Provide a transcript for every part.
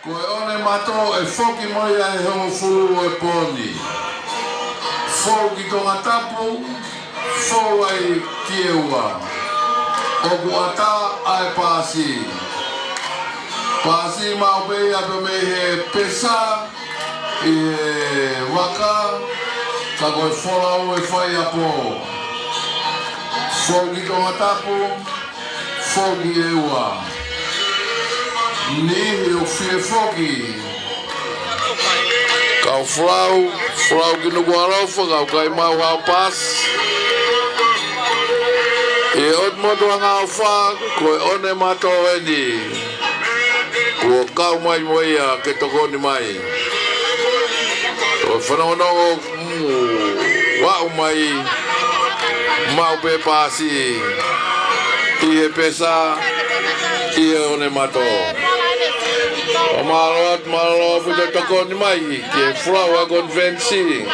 Koe one mato e foki mai ai hongo fulu e poni. Fou ki tonga tapu, fou ai kieua. Oku ata ai pasi. Pasi mau bei ape me he pesa, i he waka, ka koe wholau e whai apo. Fou ki tonga tapu, fou ki eua. Ni o fie foki. Kau flau ki nuku arofa, kau kai mau hao pas. E ot motu anga o wha, koe one mato eni. Kua kau mai moia ke tokoni mai. O whanongo wau mai, mau pe pasi. I he pesa, i he one mato. O malo puto tokoni mai, ke flower convention.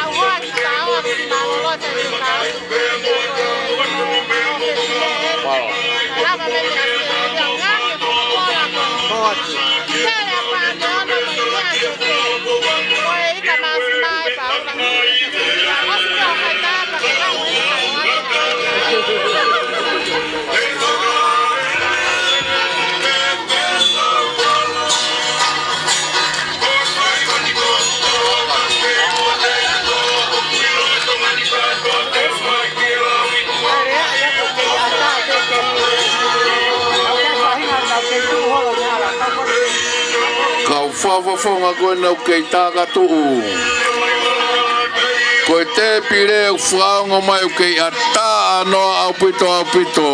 Kau whawhawhonga koe nau kei tāka tuu. Koe te pire au whaonga mai kei a tā anoa au pito.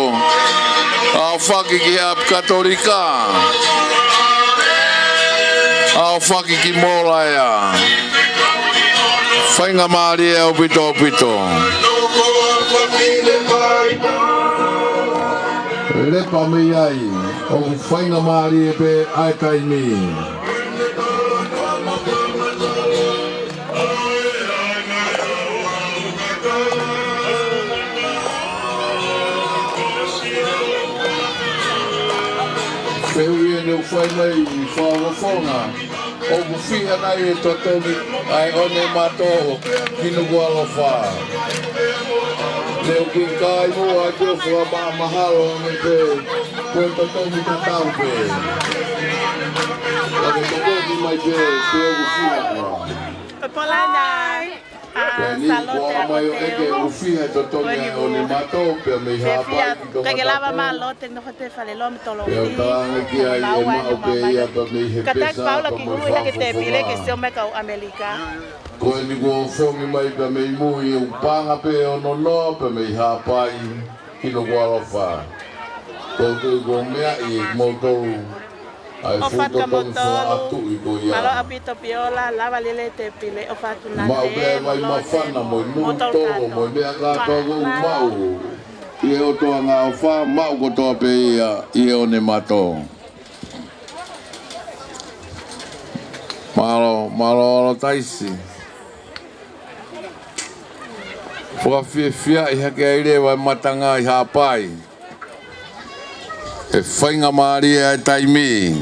Au whaki ki ap katolika. Au whaki ki mōlaia. Whainga maari au pito. Lepa me ai, o whainga maari e pe ai taimi. Pehui e neu whai nei i whawawhonga, o whiha nei e totomi ai one mato ki nuku alofa. Leo ki kai mua ai teo wha mahalo ane pe, koe totomi ta tau pe. Ake totomi mai pe, te o whiha kua. Polana. Salote mai o eke ufiha totomi ai one mato pe me hapa ki tonga. Kagelava malote no te fale lo me tolo. Eu tanga ki ai e mau pe ia pa me he pesa. Katak Paula ki ngui ha ke te pile ke se o me kau Amerika. Koe ni ko fongi mai pe me mui u panga pe ono no pe me hapa i ki no kualofa. Ko mea i motoru. O fatu motoru. Malo apito piola lava lele te pile o fatu na te. Mau pe mai mafana mo nu toro mo mea ka togo mau. I e o toa ngā wha, mau ko toa pe ia i e o ne mato. Malo alo taisi. Whakawhiawhia i hake aire wai matanga i hapai. E whainga maari e taimi.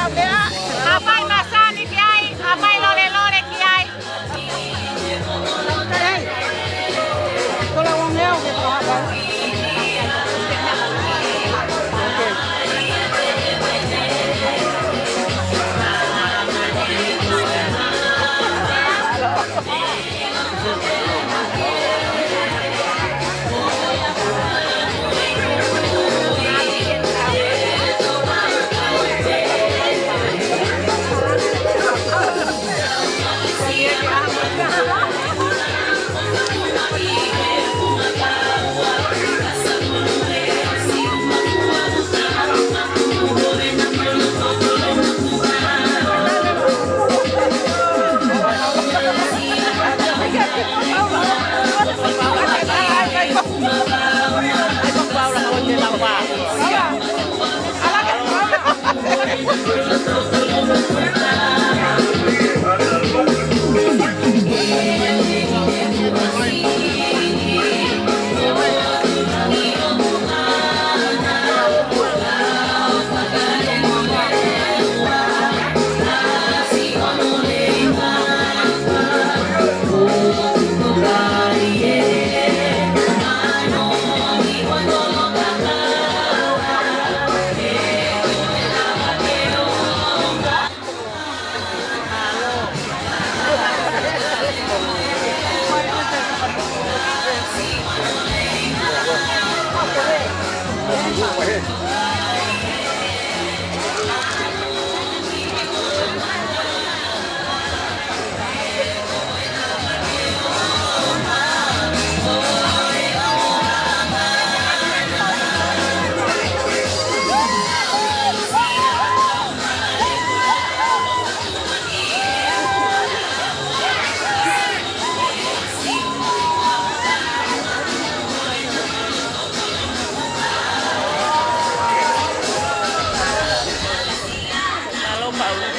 Apai masani kiai, apai lore lore kiai. Kalau orang leo kita apa?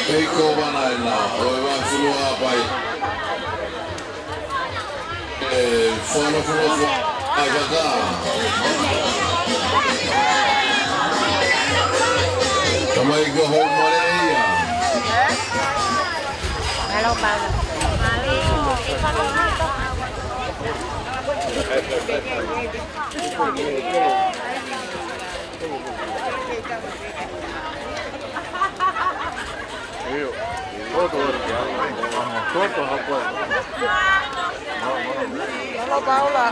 Eiko vanaina, oi vaan sulua pai. Fono fulo aika kaa. Tämä eikö homma leija? Halo Pak. Halo Paula.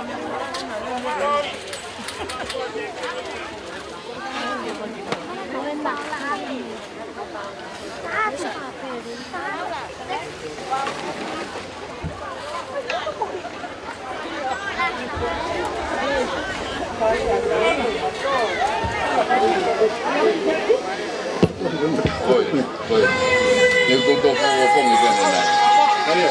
Oi. Yung tutok ng upong ito nila. Ano?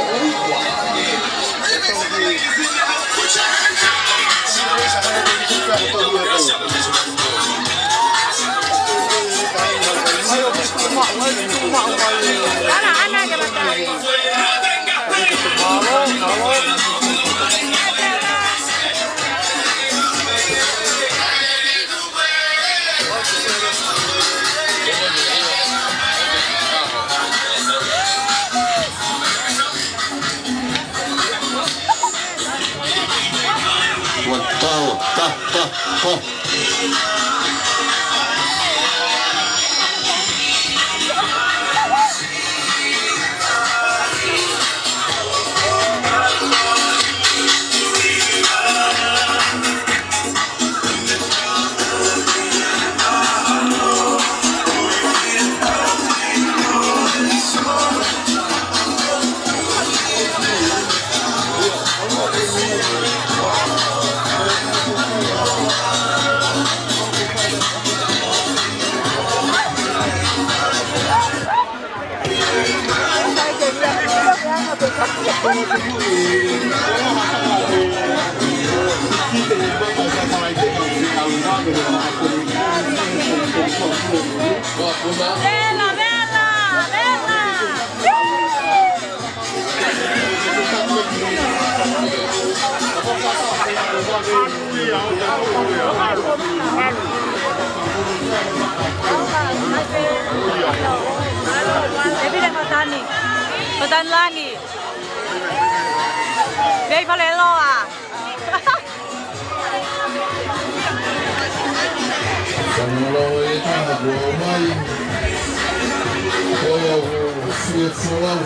Bella, bella, bella. Ebi dah petani, petani lagi. Dia boleh lo ah. Kalau itu ramai, kalau siap soal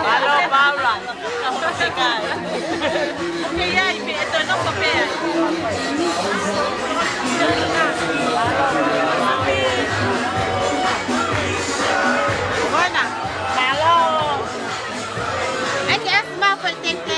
Halo Paula, kamu sekai. Oke ya, ini itu nak pakai. Mana? Halo. Aquí es más fuerte que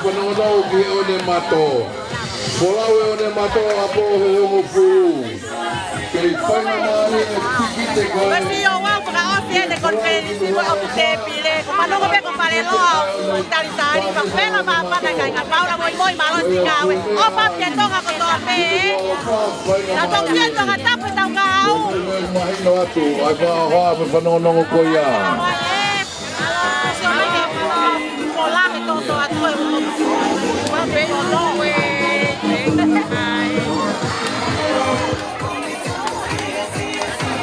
Penonton ke one mato, polau one mato apa homo fu. Kelipana mari tiki teko. Tapi orang pernah osia de konferensi wa opte pile. Mano ko be ko pare lo. Tari pa pena pa pa na ga Paula moi malo sikawe. O pa piento ka ko to pe. Na to piento ka ta pa ta ngau. Mai no atu, ai pa ha me penonton ko ya. Hola, me todo a todo el mundo. No, güey.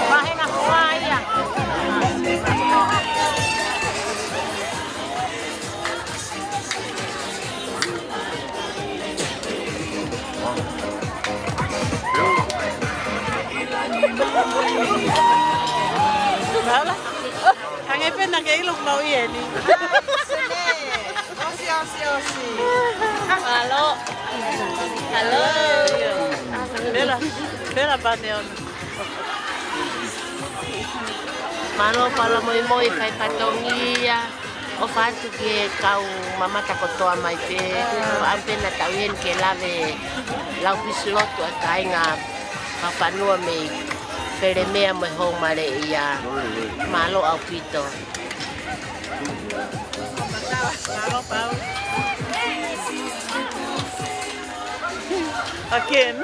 Bajen a Juaya. Hola. Kang Epen nang ilog mau ini. Osi. Halo. Halo. Bela paneon. Malo pala moi kai patongia o fatu ke kau mama takotoa mai pe ampe na tawien ke lave lau pisloto atainga papanua me pere mea mo ho mare ia malo au pito Halo, Pau. Again.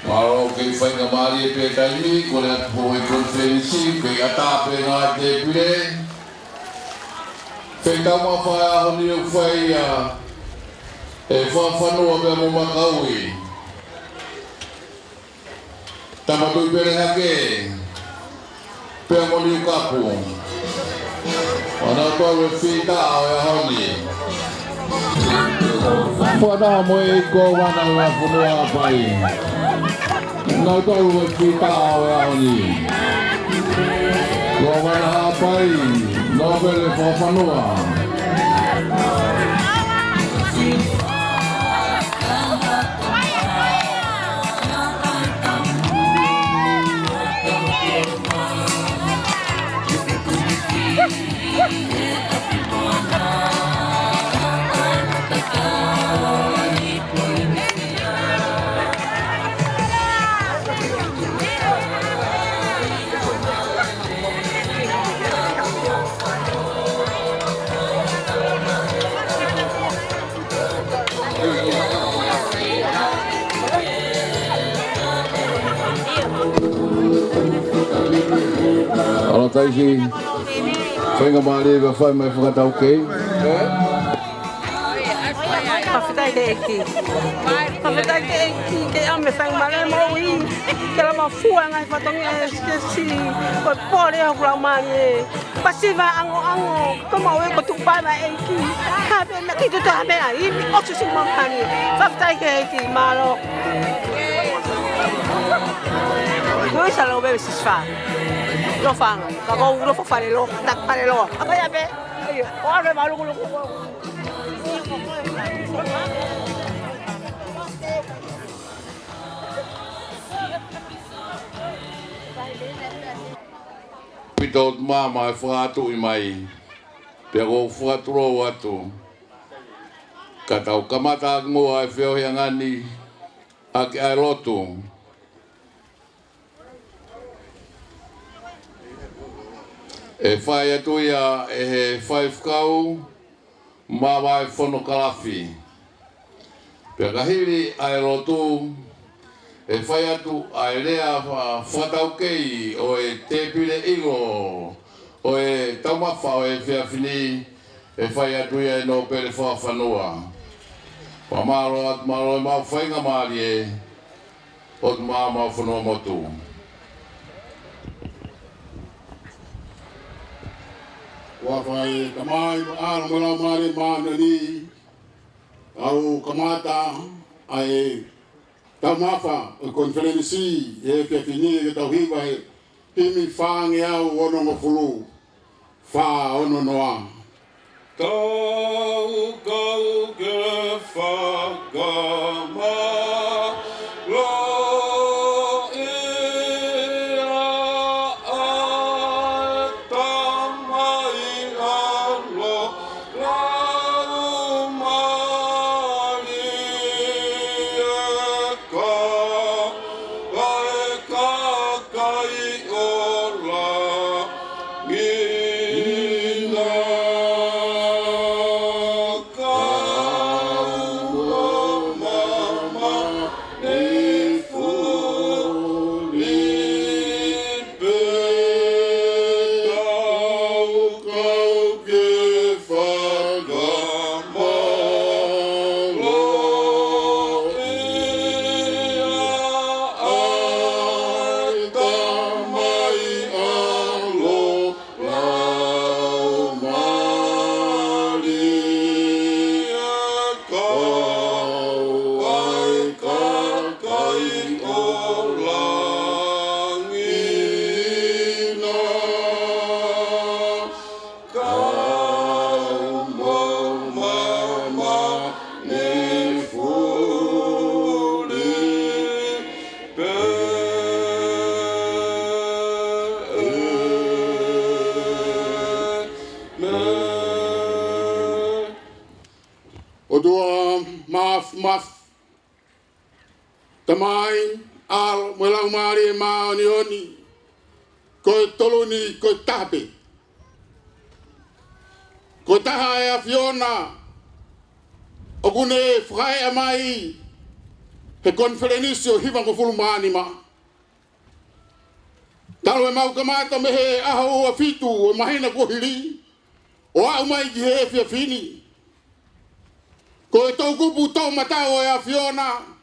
Kalau ke fai ngamari pe kai ko le po e konferensi ke ata pe na de pile. Fe tama fa honi fai e fa no be mo makaui. Tamatui pere hake. Pea moli ukapu. Ona toa fita o e honi. Pada mo e ko wana wa funua pai. Na toa fita o e honi. Ko wana pai. No pele fo fanua. Alo taisi. Whainga maari ka whai mai whakatau kei. Pawhitai te eki. Pawhitai te eki ke ame whai mare mau i. Ke la mawhua ngai whatongi e si. Koi pōre au kurau maari e. Pasiwa ango. Ko mau e ko tupai mai eki. Habe me ki tuto habe a i. Osu si maukani. Pawhitai ke eki maro. Noi sa lo bebe si sfa. Lo fanno, lo fa fare lo, da fare lo. Apa ya be? Ayo, ora malu kulo. Pito mama e whātu i mai. Pea ko whātu ro atu. Ka tau kamata ngua e whiohi angani. Ake ai rotu. E whai atu ia e he whai whakau, mawa e whono kalafi. Pea kahiri ai rotu, e whai atu ai rea whatau kei o e tepire ingo, o e taumawha o e whiawhini, e whai atu ia e no pere whawhanua. Pa maro at maro e mau whainga maari e, o tu maa mau whanua motu. Wafai kamai ar mala mari manani au kamata ai tamafa o konferensi e ke fini ke tauhiwa e timi fangi au ono mafulu fa ono noa Tau kau ke whakama lo Tamai al melau mari ma oni ko toloni ko tape ko taha e Fiona o kune frai mai he konferensi o hiva ko fulmani ma talo e mau kamata me he aho o fitu o mahina ko hili o au mai ki he fia fini ko e tau kupu tau matao e Fiona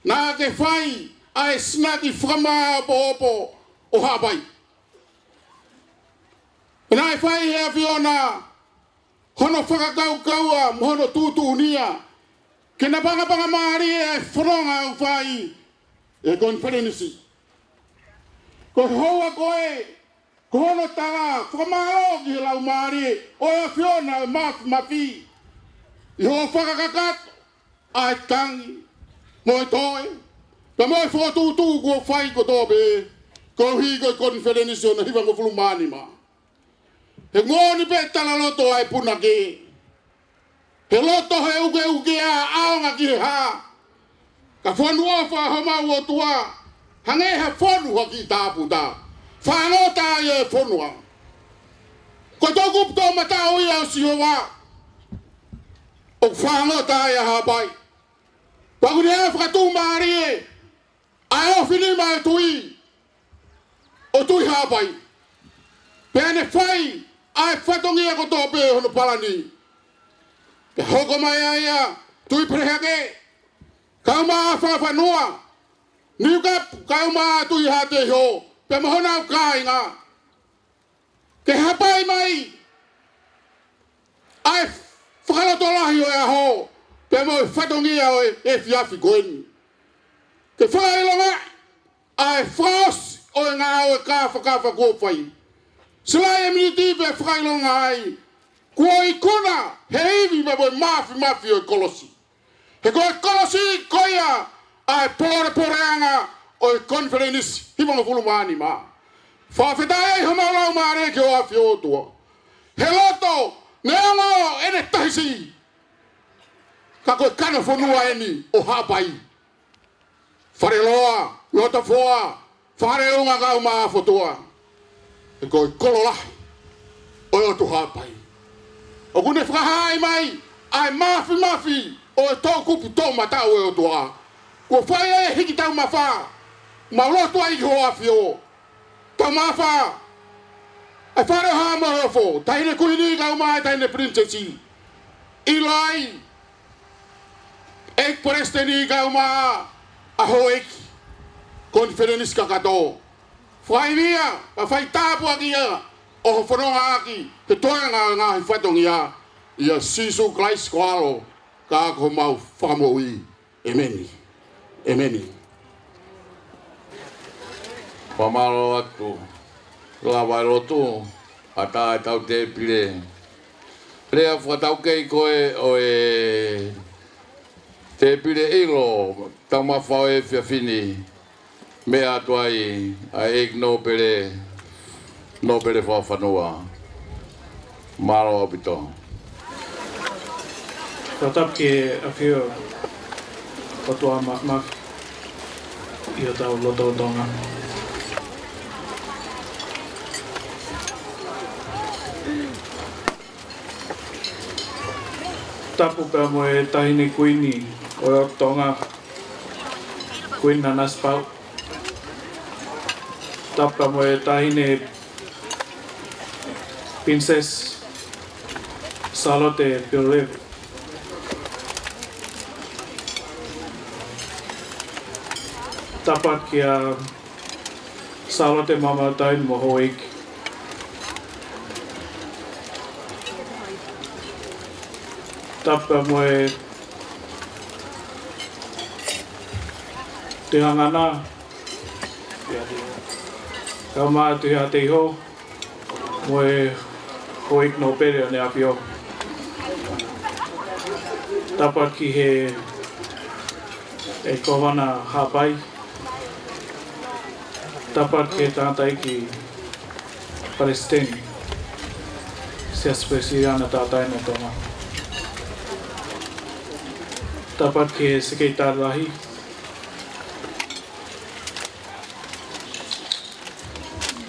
na ke fai ai snaki frama popo o habai. Nai fai hea Fiona, hono whakakau-kaua, mohono tūtu unia, ke na panga maari e whanonga au whai e konferenisi. Ko hoa koe, ko hono tanga, whakamaro ki he lau maari, o e Fiona e mafi. I hoa whakakakato, ai tangi, mo e toe, pa mo e whakatūtū kua whai ko tōpe, ko hi ko konferenisi o na hiwa ko fulumani maa. He ngoni pe tala loto ai puna ki. He loto he uke a aonga ki he ha. Ka whanua wha hama ua tua. Hange he whanua ki tāpu tā. Whanota ai e whanua. Ko tōku pto mata oi au si hoa. O whanota ai a hapai. Pakuni hea whakatū maari e. Ai o whini mai tui. O tui hapai. Pene whai. Ai whatongia ko tōpe hono palani. Ke hoko mai aia, tui prehake. Kau maa whawhanua. Niuka kau maa tui hate ho. Pe mahona au kāinga. Ke hapai mai. Ai whakalotolahi o ea ho. Pe mo whatongia o e fiafi koeni. Ke whakailonga. Ai whaos o e ngā o e kāwha kōwhai. Sila e miniti pe whakailonga ai. Kua i kuna he iwi me boi mafi o i kolosi. He koe kolosi koia ai pore o i konferenisi hiwanga fulumani maa. Whawhetai ei hama lau maare ke o a whiotua. He loto neongo ene tahisi. Ka koe kana whanua eni o hapai. Whareloa, lota foa, whareunga kau maa fotua. E koe kololahi, o e tu hapai. O kune whakahai mai, ai mafi, o e tau kupu tau matau e o tua. Kua whai e hiki tau mawha, maulotu ai ki hoa whio. Tau mawha, ai whare haa mahofo, taine kuhini kau mai, taine princesi. Ilai, ek presteni kau maa, aho eki, konferenis kakato. Whai mia, a whai tāpua ki ia, o ho whanonga aki, he toenga ngā hi whatongia, ia Sisu Christ ko alo, ka ako mau whakamoi. Emeni. Emeni. Pamalo atu, lawa rotu, ata tau te pile. Lea whatau kei koe o e te pile ilo, tau mawhau e whiawhini. Mea tuai a ek no pere whawhanua. Maro apito. Tatap ke a whio o tua mak i o tau loto tonga. Tapu pēr mo e tahine kuini o o tonga kuina naspau. Tapa mo e tahine Princess Charlotte Pirolev. Tapat kia Charlotte mama tain mo hoik. Tapa mo e te hangana. Ka maa tu hea te iho, mo e hoik no pere ane apio. Tapat ki he e kowana hapai. Tapat ki he tātai ki Palestine. Se aspresiana tātai no tonga. Tapat ki he sekeitar rahi.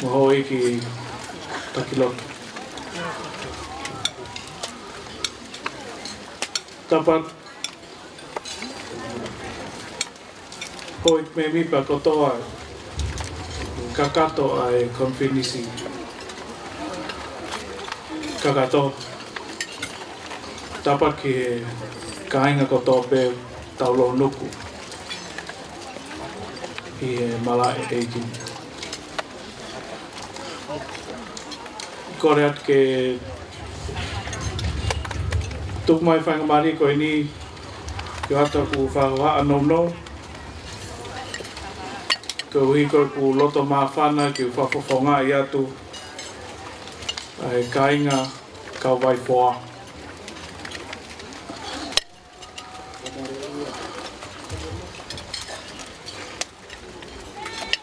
Mohoi ki takiloki. Tapat hoik me mipa kotoa kakato ai konfinisi. Kakato. Tapat ki he kainga kotoa pe taulo nuku. i he mala e eiki. Kore at ke tuk mai whangamari koe ni ki ata ku whaua anom no. Ko hui koe ku loto maa whana ki whawhawhonga i atu. Ai kainga kau vai whoa.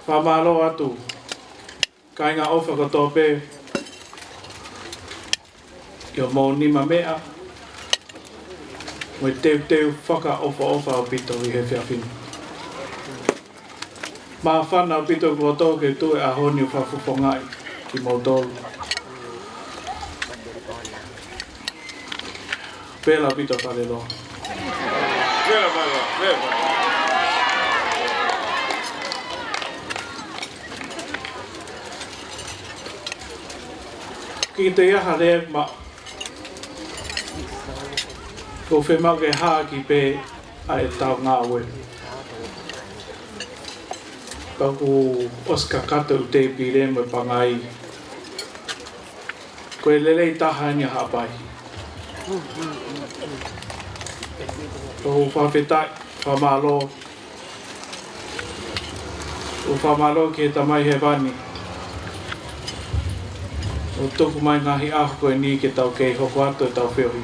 Whamalo atu. Kainga o whakatope. Ia mō nima mea. Moi teu whaka ofa o pito i he whiawhinu. Mā whana o pito kua tō ke tue a honi o whawhawhongai ki Moldolu. Pēla pito whare roa. Pēla whare roa. Ki te iaha rea ma ko whemau ke haa ki pē a e tau ngā ue. Ka ku oska kata u te pire me pangai. Ko e lelei taha ni hapai. Ko whawhetai, whamalo. O whamalo ki e tamai he wani. O tuku mai ngahi aho koe ni ke tau kei hoko ato e tau whiohi.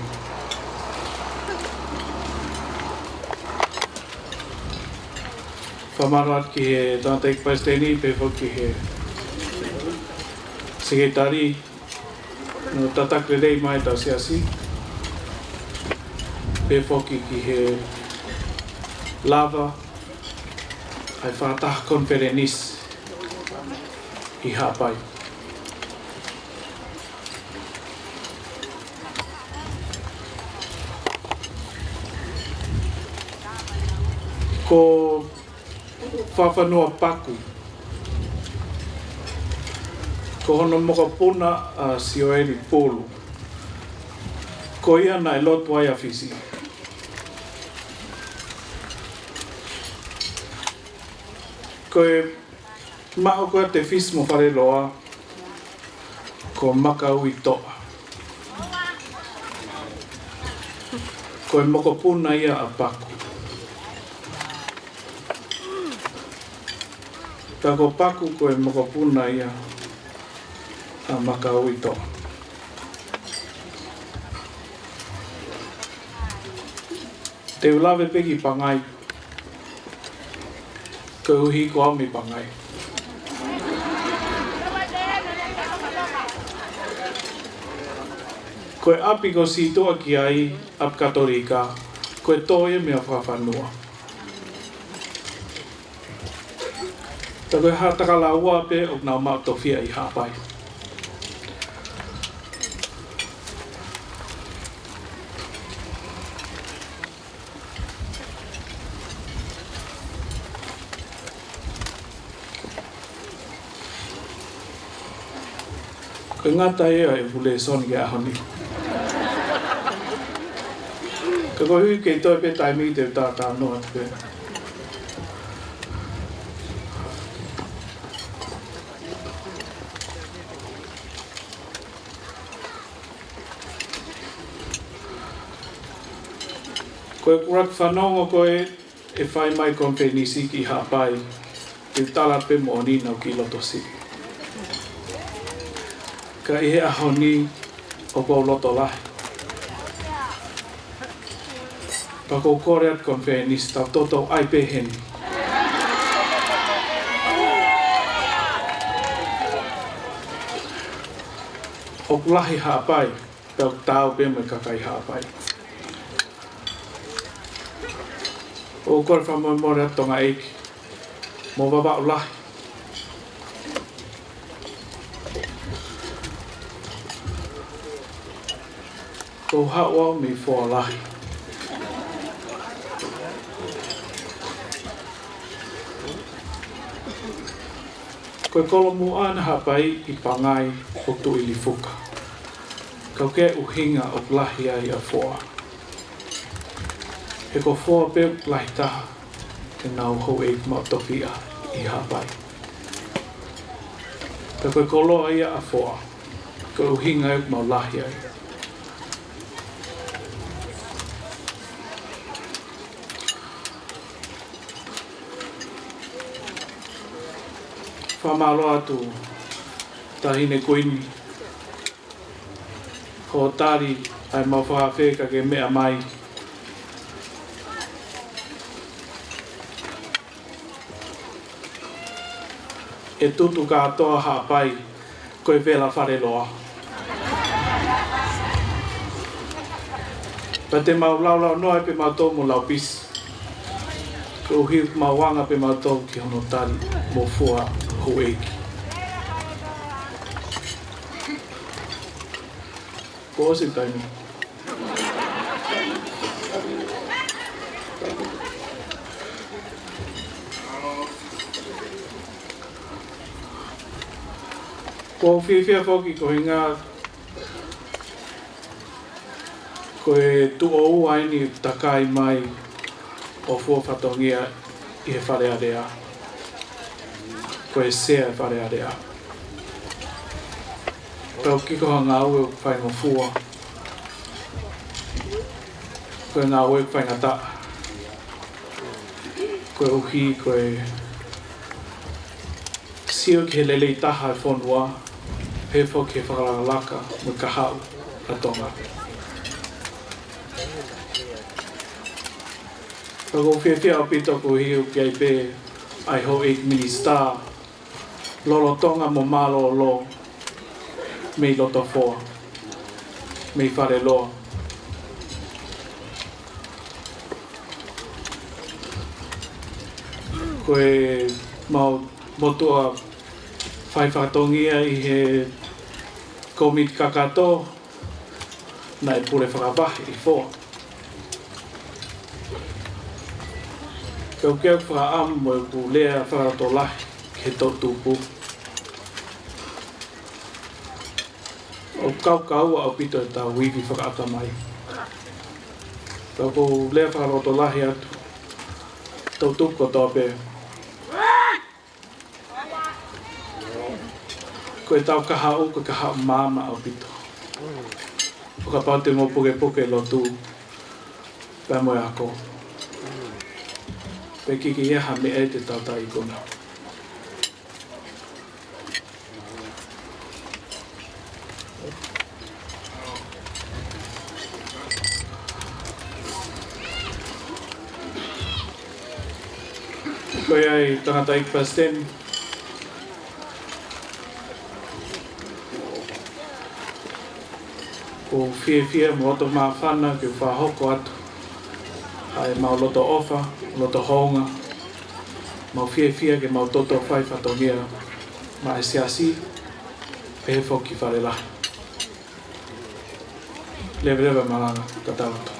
Whamarat ki he tanta ikpaisteni pe whoki he sekretari no tatakre rei mai tau siasi. Pe whoki ki he lava ai whataha konferenis i hapai. Ko whawhanua paku. Ko hono moka puna a Sioeli Polu. Ko ia nai lotu ai a whisi. Ko e mao koe te whisi mo whare loa. Ko maka ui toa. Ko e moka puna ia a paku. Tako paku koe mokopuna ia a makauito. Te ulawe peki pangai. Koe uhi ko ami pangai. Koe api ko si toa ki ai ap katorika. Koe toe mea whawhanua. Ta koe hataka la ua pe o nā mau tofia i hapai. Koe ngata ea e hule soni ke ahoni. Ka koe hui kei toi pe taimi te tātā noa te pe. Koe kurak whanongo koe e whai mai konfenisi ki hapai te tala pe mo ni nau ki loto si. Ka ihe aho ni o kou loto lahi. Pa kou kore at konfenisi tau toto ai pe heni. O lahi hapai tau tau pe me kakai hapai. O kore whamamore atonga eiki. Mo wawau lahi. Ko hawa mi fua lahi. Koe kolomu ana hapai i pangai o tu ili fuka. Kau ke uhinga o lahi ai a fua. He ko fua pe lahi taha, ke nau hou e ma tofi a i hapai. Ka koe koloa ia a foa, koe uhinga e mau lahi ai. Whamalo atu tahine koini. Ko tari ai mau whakawheka ke mea mai. E tutu katoa hapai koe vela whareloa. Pa te mau lau noa pe mau tō mo lau pisi. Ko uhi mau wanga pe mau tō ki hono tari mo fua ho eiki. Ko ose taimi. Ko whiwhia whoki ko hinga koe tu o aini takai mai o fua whatongia i he wharearea. Koe sea e wharearea. Tau kiko ha ngā ue whai ngā fua. Koe ngā ue whai ngā ta. Koe uhi, koe sio ki he lele i taha e whonua. Hefo ke whakaralaka mo ka hau a tonga. Kako whiawhia o pito ko hiu ki ai pē ai ho 8 mini star. Lolo tonga mo malo lo. Mei loto foa. Mei whare loa. Koe mau motua whai whakatongia i he komit kakato na e pure whakawahi i fōa. Kau keu whakaamu mo e ku lea whakato lahi ke tō tūpu. O kau au pito e tā wiwi whakaata mai. Kau kou lea whakato lahi atu. Tō tūpu ko tō pē. Koe tau kahau, koe kahau māma au pito. O ka pau te mō puke lo tū. Pea moe ako. Pe kiki eha me e te tata i kona. Koe ai tangata ik pasten. Ko whiawhia mo oto mā whana ki whahoko atu. Ai mau loto ofa, loto honga. Mau whiawhia ke mau toto whai whatongia. Ma e siasi, pehe whoki whare lahi. Lewe maranga, katawato.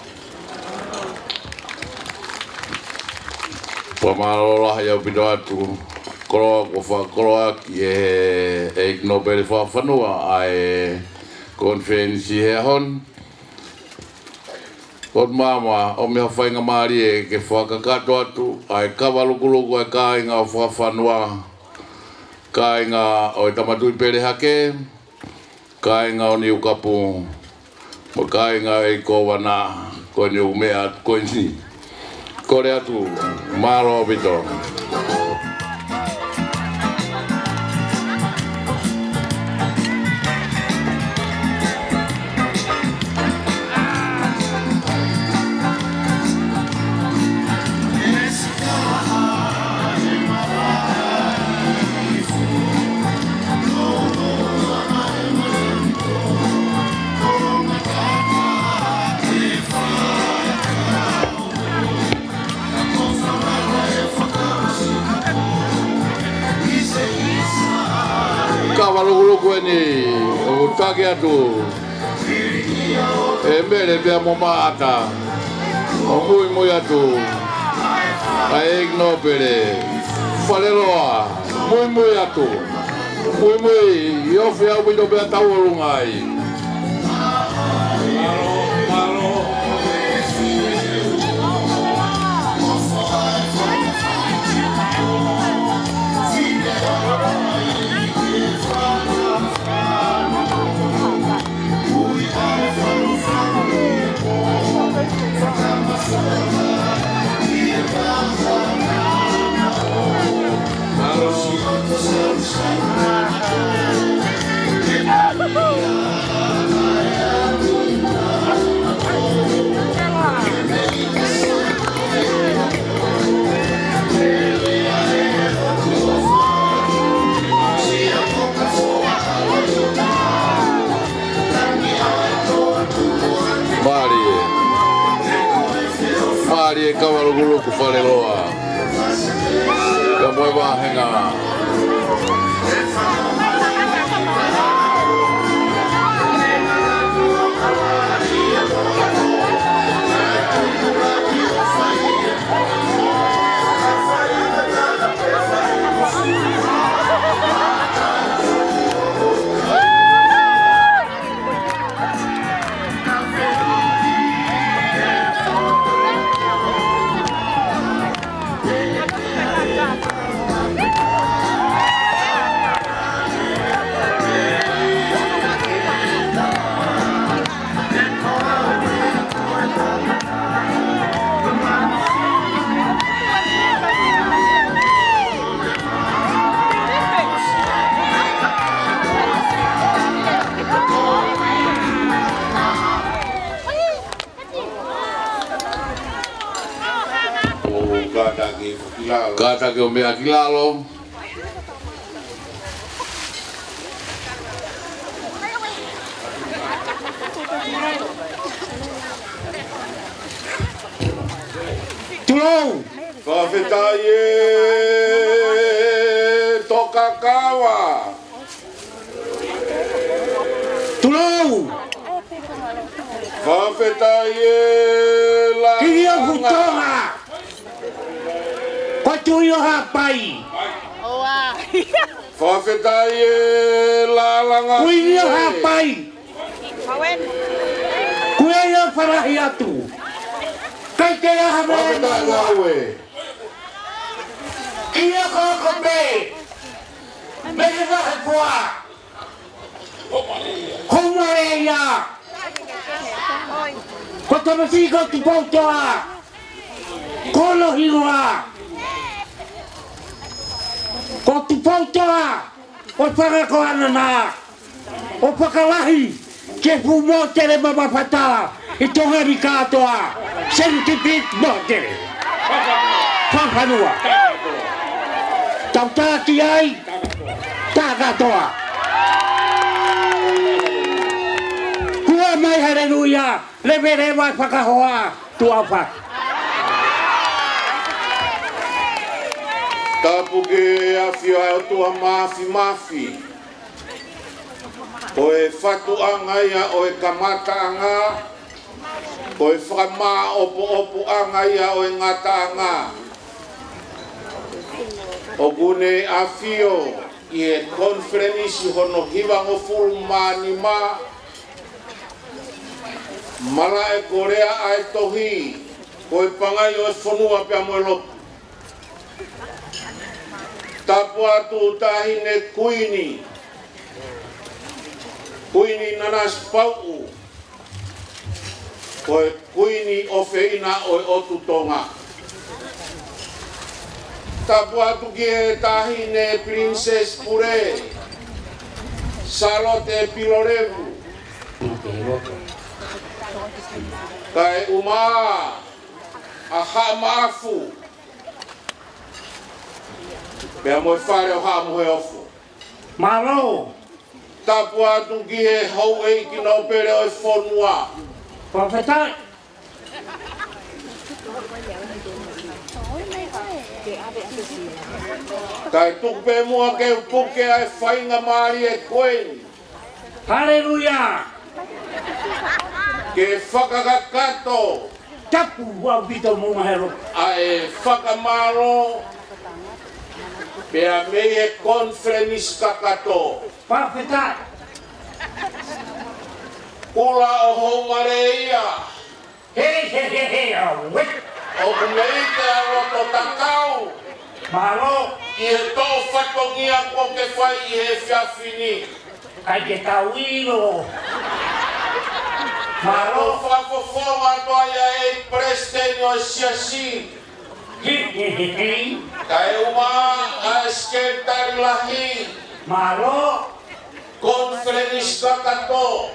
Pamaro lahi au pito atu. Koroa ko whakoroa ki e Nobel whawhanua ai konferensi he hon. Kot mama o me whainga maari e ke whakakato atu ai kawalukuluku ai kāinga o whawhanua. Kāinga o tamatui pere hake. Kāinga o niu kapu. Mo kāinga e kowana ko niu mea koini. Kore atu maro pito. Kawalukuluku ni o take atu e mere pia mo maata o mui atu ai igno pere whaleroa mui atu mui i ofi au pito pia tauolungai e kawaruguluku whaleroa. Ka moe wāhenga. Kata ke o mea kilalo. Tulou! Whawhetai e Tokakawa. Tulou! Whawhetai e La Kiria Futonga! Tui o hapai. Oa. Whawhetai e Lalanga. Kui o hapai. Kui o wharahi atu. Kai te aha mea. Whawhetai laue. Kia koko me. Me te wahe pua. Homare ia. Ko tamasiko tu pautoa. Kolo hiroa. Ko tu pautoa, o whakako anana, o whakalahi, ke fumo tere mapapata, i tonga mi katoa, sentipit mo tere. Whakhanua. Tautaki ai, takatoa. Kua mai harenuia, levere mai whakahoa, tuawha. Tapu ke awhia e o tua mafi. O e whatu angaia o e kamata anga. O e whama opo angaia o e ngata anga. O gune awhio i e konferenisi hono hiwango fulu manima. Mala e korea ai tohi. O e pangai o e whanua pia moe lopu. Tapu atu tahine kuini. Kuini nanas pau. Koe kuini ofeina o otu tonga. Tapu atu ki e tahine Princess Pure. Charlotte Pilorevu. Kai uma aha maafu. Pea moe whare o haa moe ofu. Maro. Tapu atu ki he hau e ki nau pere o e whonua. Whawhetai. Kai tupe mua ke upuke ai whainga maari e koeni. Hallelujah. Ke whakakakato. Tapu wau bito mo mahero. Ai whakamaro. Pea mei e konferenis kakato. Whawhetai. Kula o houmare ia. He, awet. O kumei te aroto takau. Maro. I he tō whatongia ko ke whai i he whiawhini. Kai ke tauiro. Maro whakofonga toa ia e presteni o siasi. He. Kai uma a skentari lahi. Maro. Konferenis kakato.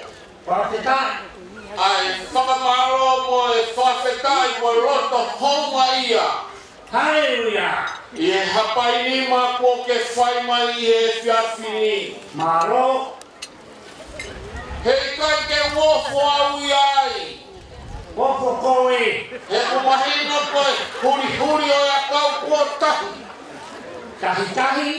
Whawhetai. Ai whakamaro mo e whawhetai mo roto honga ia. Hallelujah. I e hapainima ko ke whai mai i he whiawhini. Maro. Hei kai ke wofo au iai. Koko koe. E kumahina koe, huri o ia kau kua tahi. Tahi.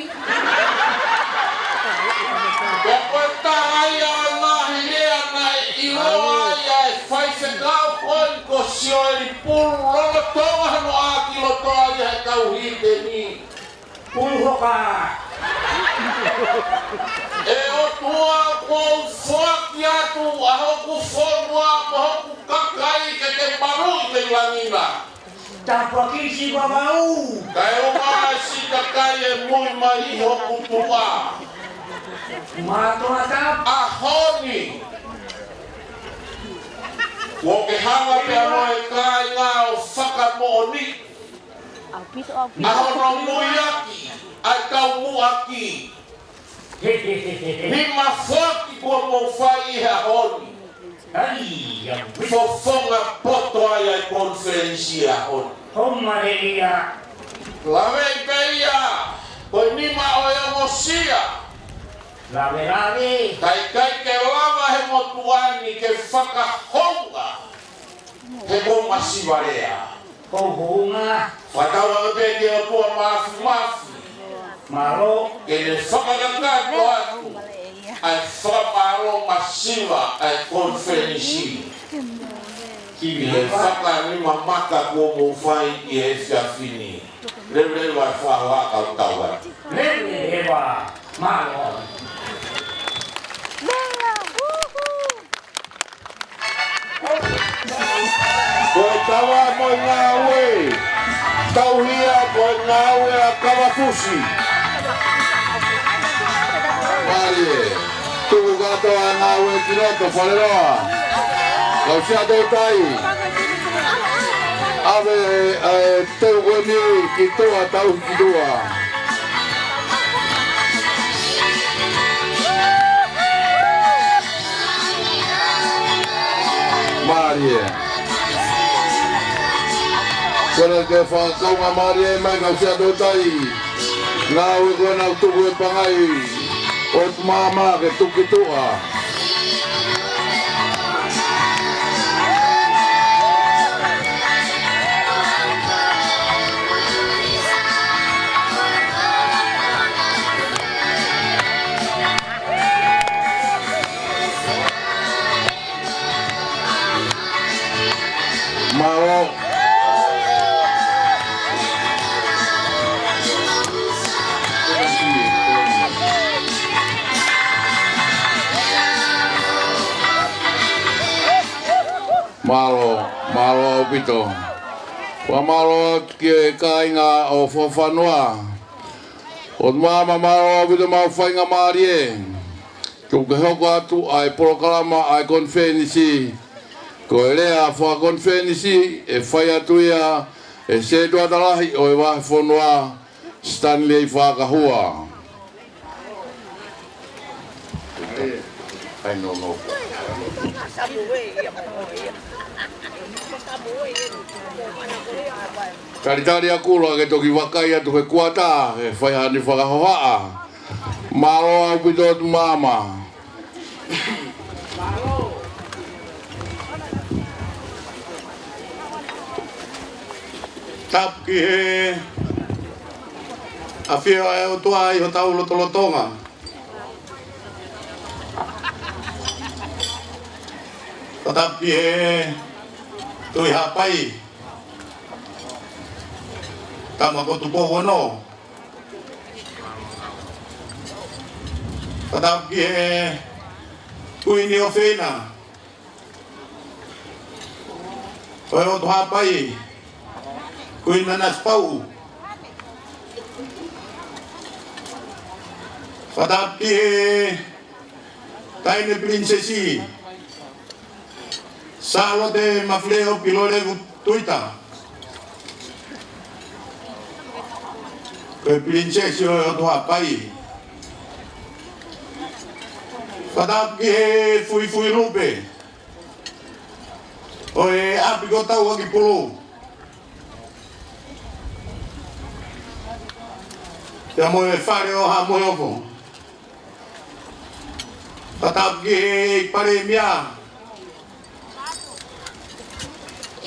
Ia koe tahai a nahi rea nai I roa ia e whai se kau koe ko sio e li pulu lolo tonga hano a kilo toa ia he kau hite ni. Pulhoka. E o tua kou whaki atu a hoku whonua ma hoku kakai ke te maru I te langina. Tapakisi babau. Kai o maa si kakai e mui mai hoku tua. Mato atap. A honi. Wo ke hanga pe ano e kai ngā o whakamooni. A hono mui aki, ai kau mu aki. Ni ma whaki kua mo whai I ha honi. Ai, Fofonga poto ai ai konferensi a honi. homareria. Lawe I peia, koi nima o e mosia. Lave. Kai ke lava he motuani ke whakahonga. He goma siwarea. Kohunga. Whatawa o te ke o tua mafu. Maro. Ke le whakakakato atu. Ai whamaro masiwa ai konferensi. Kiwi. I whakanima maka kua mo whai I e whiawhini. Lele wai whawaka o taua. Lele hewa. Maro. Koe tawa mo ngā ue. Tauhia koe ngā ue a kawafusi. Marie, tuku katoa ngā ue kinoto whareroa. Kau sia tō tai. Ave teu koe ni ki toa tau ki toa. Marie. Kona ke whakau ngā Marie mai kau sia tō tai. Ngā ue koe nau tuku e pangai. O mama ke tuki toa. Maro. Malo pito. Wa malo ke kainga o fofanua. O mama malo pito mau fainga Marie. Ko ke hoko atu ai proklama ai konferensi. Ko elea fa konferensi e fai atu ia e se doa talahi o e wahi fonua Stanley Whakahua. Ai no. Karitari a kula ke toki wakai atu he kuata e whai hani whakahoaa. Malo au pito atu mama. Tapki he a whia e o tua I ho tau lotolotonga. Tapki he tui hapai. Tama ko tupo wono. Tapki he tui ni o whina. Toi o tu hapai. Kui nanas pau. Fatapki he taine prinsesi. Salo de mafleo pilore tuita. Kui prinsesi o tu hapai. Fatapki he fui rupe. Oe api ko tau aki pulu. Te mo e whare o ha mo e opo. Tatapki e pare mia.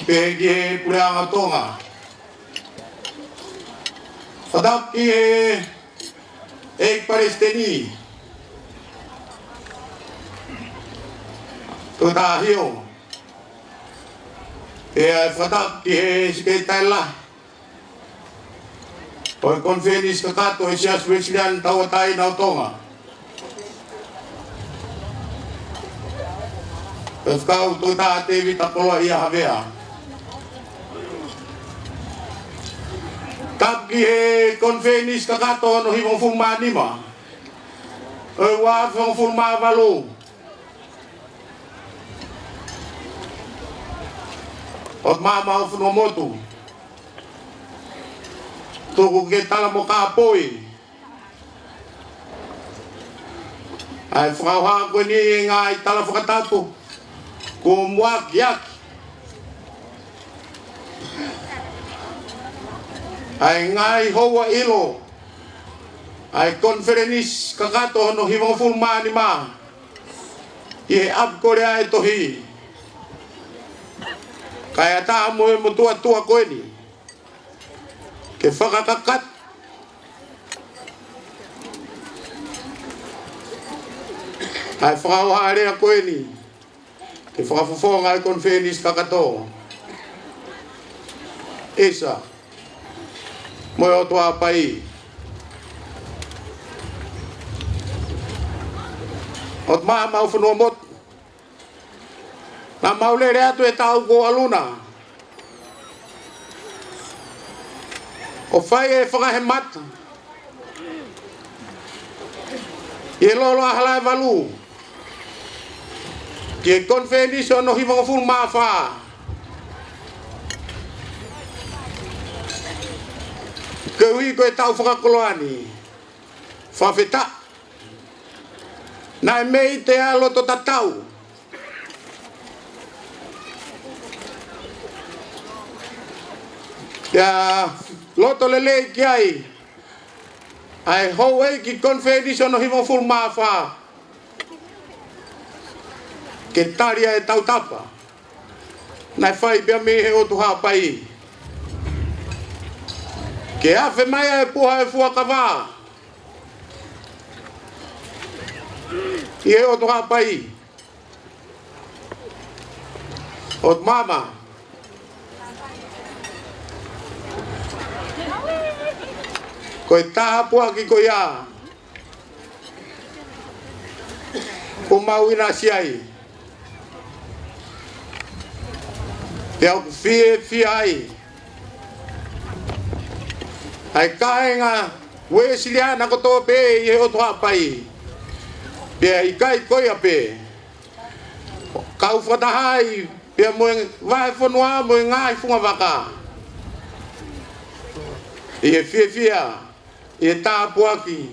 Pegi pulang tonga. Fadak Palestini. Tutahio. Fadak sekitalah. Oi konferensi kakato siya Switzerland tawatay na tonga. Kau tu tak TV tak keluar ia habis. Tapi konferensi kakato no hibong fulma ni ma. Wa fong fulma balu. Ot mama fu no motu. Tuku kita mo kapoi. Ai fraha ko ni ngai tala fakatapu. Kumwak yak ay ngai hawa ilo ay konferensi kakato no himong fulma ni ma ye ab korea ito hi kaya ta mo tua ko ni ke fakakakat ay fakawari ako ni ke whakafofonga konferensi kakato. Esa. Moe o toa pai. Ot maa mau whanua mot. Nā maulere atu e tau ko aluna. O whai e whakahe mata. I lolo ahalai walu. Ke konferensi ono himong fulma fa. Ke hui koe tau whakakoloani. Whawheta. Nai mei te alo to tatau. Ya loto lele ki ai. Ai hou e ki konferensi ono himong fulma fa. Ke taria e tau tapa. Nai whai bea me he o tuha pai. Ke awhe mai e puha e fua kawa. I he o tuha pai. O mama. Koe taha puha ki ko ia. Ko mauina siai. Teo fie ai. Ai kaenga we silia na ko to pe ye o toa pai. Pe ai kai koia pe. Kau fatahai pe mo vai fonua mo ngai funga vaka. Ye fie ye ta puaki.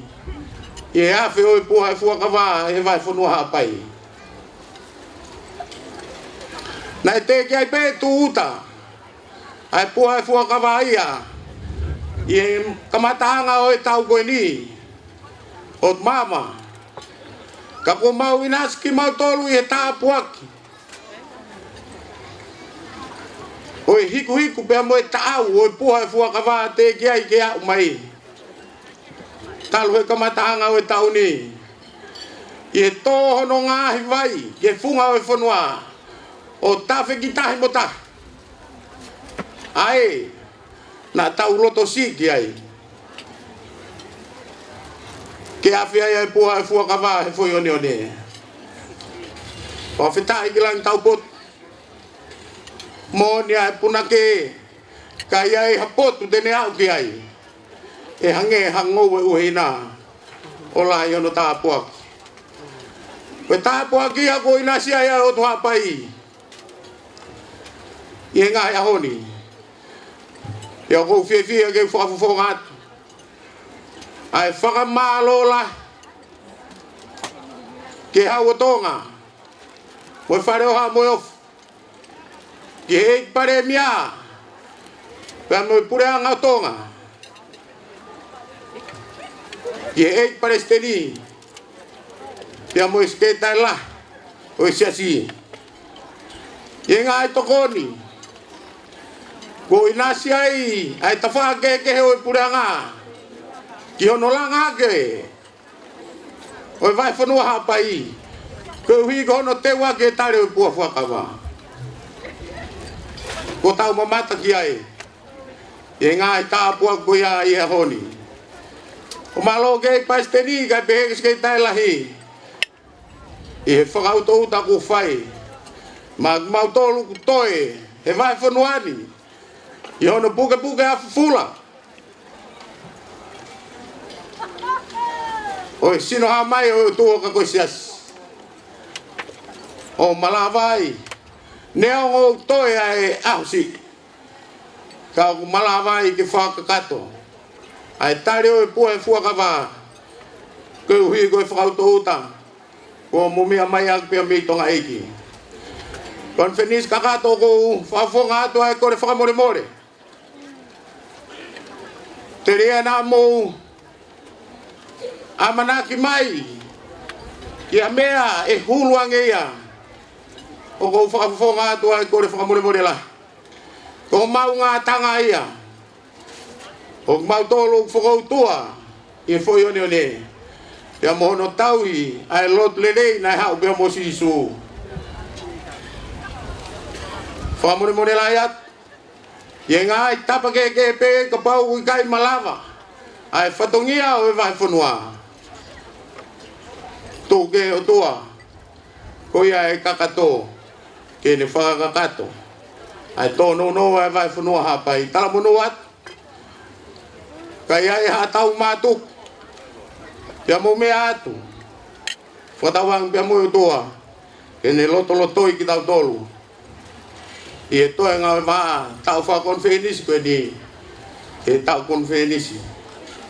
Ye afe o puha fua kava e vai fonua pai. Nai te ki ai pe tu uta. Ai puha fua kava ia. Ye kamatanga o tau koe ni. Ot mama. Ka ko mau inaski mau tolu e ta puaki. Oi hiku pe mo tau o puha fua kava te ki ai ke au mai. Talu e kamatanga o tau ni. Ye toho no ngahi vai. Ye funga o fonua. O tafe kitahi mota. Ai. Na tau loto si ki ai. Ke afi ai puha e fua kava he foi one. O fitai ki lang tau pot. Mo ni ai punake. Kai ai hapotu tene au ki ai. E hange hango e uhina. Ola i ono tāpuaki. Koe tāpuaki ako ina sia ia o tuha pai. I ngā ia honi. Ia kou fie ke whakafufonga atu. Ai whakamālola. Ke hau o tonga. Moe whare oha moe ofu. Ke hei pare mia. Pea moe pureanga o tonga. Ke hei pare steni. Pea moe sketa la. O siasi. Ye ngā i tokoni. Ko inasi ai tafa ke o puranga. Ki ono langa ke. O vai fonua ha pai. Ko hui ko no te wa ke tare o pua whakawa. Ko tau mamata ki ai. E ngā tā pua ko ia i honi. O malo ke pasteni ka pe ke tai lahi. E whakautou ta ko whai. Ma mautolu ku toe. He vai whanuani. I hono puke a fula. Oi, sino ha mai o tuo ka ko sias. O malavai. Neo o toe ai ausi. Ka ku malavai ki whakakato. Ai tare o pua e fuakava. Ko hui ko e whakautou ta. Ko mumia mai ak pia mi tonga eiki. Kon fenis kakato ko whafonga ato ai kore whakamore more. Te rea nā mou amanaki mai ki a mea e huluange ia o kou whakafonga ato ai kore whakamore more la. Ko mau ngā tanga ia o mau tolo whakautua i whoi one one. Pea mohono taui ai lot lelei nai hau pea mo sisu. Whakamore more la iat. Ye ngai tapa ke pe ka pau i kai malava. Ai whatongia o e vai whanua. Tō ke o toa. Ko ia e kakato. Ke ne whakakato. Ai tō no e vai whanua hapai. Tala mono at. Kai ai ha tau mātuk. Pia mo mea atu. Whatawang pia mo o toa. Ke ne lotolotoi ki tau tolu. I e toa ngā wā, tau wha konfenisi koe ni. E tau konfenisi.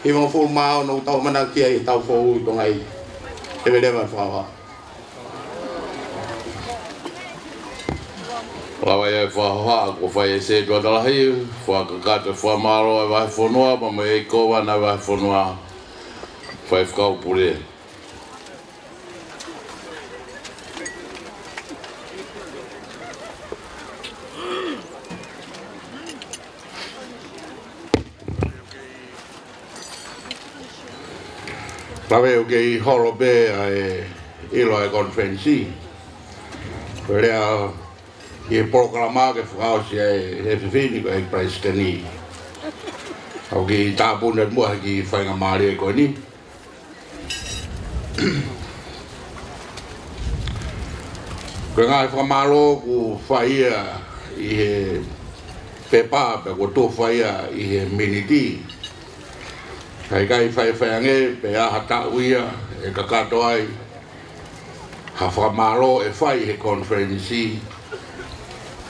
I mga fulu mao no tau manakia i tau whau i tonga i. E lewa whawa. Lawa ia whaha, ko whai e se tua talahi, whakakata whamaro e wahi whanua, ma me e kowa na wahi whanua. Whai whakau pure. Lawe o kei holo pe ai ilo e konferensi. Rea i e proklama ke whakausi e whiwhini ko e praisteni. Au ki tāpuna mua ki whainga maari e koe ni. Koe ngai whakamalo ku whaia i he pepa pe ko tō whaia i he miniti. Kai whai ange pe aha tau ia e kakato ai ha whakamalo e whai he konferensi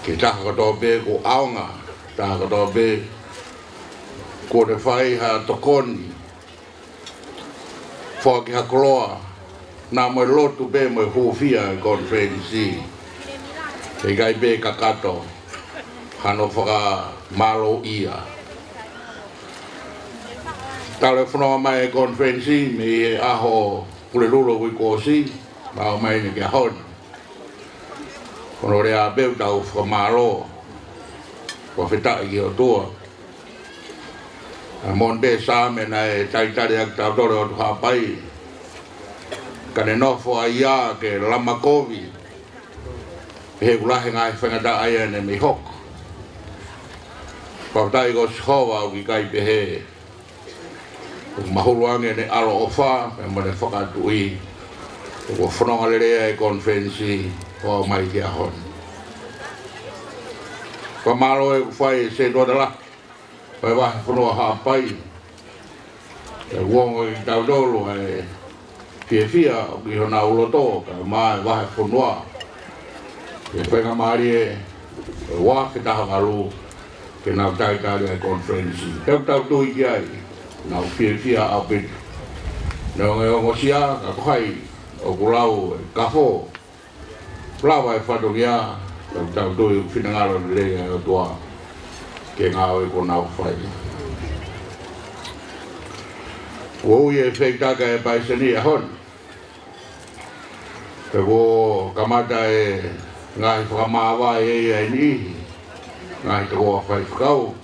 ke taha katoa pe ko aonga taha katoa pe ko ne whai ha tokoni whaki ha koloa nā moe lotu pe moe hōwhia e konferensi e kai pe kakato hano whakamalo ia. Tale whanau mai e konferensi me e aho pulelolo ui kōsi, mao mai ni kia hon. Kono rea beu tau whakamaro, kua whetai ki o toa. Mon be sa me na e taitare ak tau tore o tuha pai. Kane nofo a ia ke lama kovi. He kulahe ngai whangata aia ne mi hok. Kua whetai ko sihowa au ki kai pehe. Mahuluange ne alo ofa, me mo ne whakatui. Ko whanonga lerea e konferensi o mai kia hon. Ko malo e whai se dodala. Pai wahi whanua hapai. E uongo i tau dolo e fia o ki hona uloto, ka mai wahi whanua. E whenga maari e wā ke taha ngaru ke nau taitari e konferensi. Tau tau tui ki ai. Nau fia au pit. Nau ngai ongo sia, ka kuhai, o kulau, kafo. Plawa e whatongia, tau tui whinangaro ni rea o tua. Ke ngāo e ko nau whai. Woi e whaitaka e paisani e hon. Pe wo kamata e ngai whakamawa e ni. ngai te hoa whai whakau.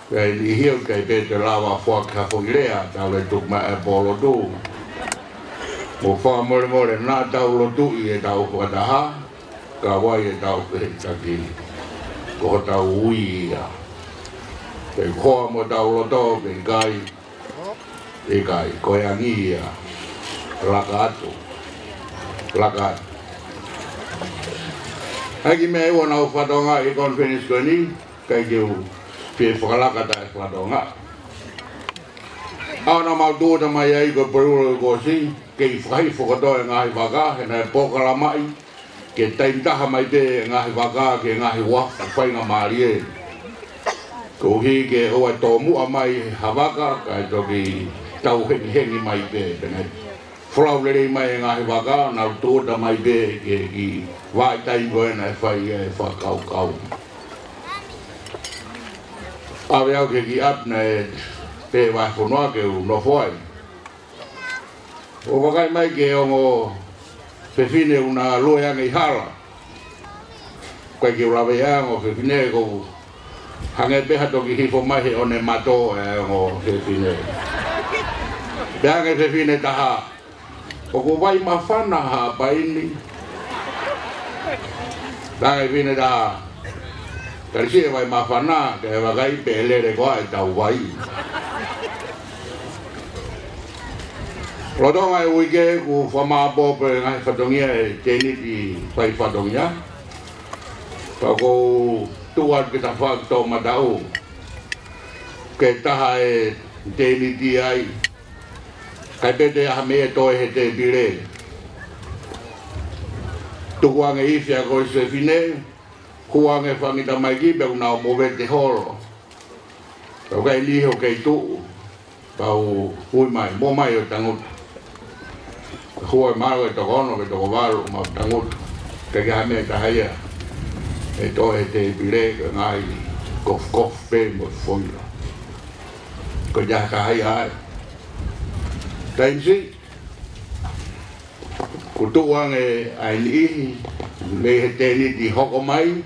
Kei ni hiu kei pete lawa whaka whairea, tau le tuk mai e polo tū. Mo wha more more nā tau lotu i e tau whakataha, ka wai e tau whitaki, ko tau ui ia. Kei koa mo tau loto, kei kai, e kai, koe angi ia, laka atu, laka atu. Haki mea iwa nau whatonga i konfenis koe ni, kei kiu pie whakalaka tae whatonga. Aona mau tūta mai ai ko peruro ko si, kei whakai whakatoa e ngahi waka, he nei pokala mai, ke taintaha mai te e ngahi waka, ke ngahi wafu whainga maari e. Ko hi ke hoa tō mua mai hawaka, kai toki tau hengi mai te, tenei. Whalau lere mai e ngahi waka, nau tūta mai te ke ki wai tai koe nei whai e whakau kau. Awe au ke ki apna e pe vai whanua ke u no whai. O wakai mai ke ongo whewhine una loeanga i hala. Koe ke urawe ango whewhine ko hange peha toki hifo mahi o ne mato e ongo whewhine. Pehange whewhine taha. O ko vai mawhana ha paini. Pehange whewhine taha. Karisi e vai mawhana ke wakai pe elere koa e tau vai. Rotonga e uike ku whamaapo pe ngai whatongia e tēnit i whai whatongia. Kako tuat ki ta whakto matau. Ke taha e tēnit i ai. Kai pete aha mea toi he te pire. Tukuange ifia koe se whine. Kuange whangita mai ki pe unao mowe te horo. Kau kai liho kei tuu. Kau hui mai, mo mai o tangut. Hua maro e tokono ke toko waru ma tangut. Ke ke hame ta haia. E toe te pire ke ngai kof pe mo fonga. Ko ja ka haia ai. Tainsi. Kutuang e ai ihi. Me he te ni di hoko mai.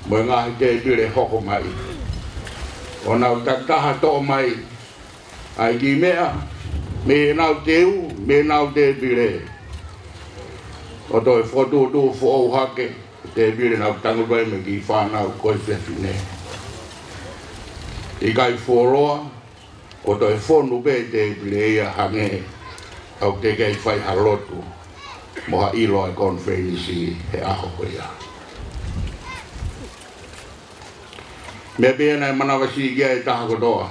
Mo ngai te pire hoko mai. O nau taktaha to mai. Ai ki mea. Me nau teu, me nau te pire. O toi whotu tu who hake, te pire nau tangu pai me ki whanau koe whewhine. I kai whoroa, o toi whonu pe te pire ia hange, au te kei whai halotu, moha ilo e konferenisi he aho koea. Mea pia nei manawasi kia e taha kotoa.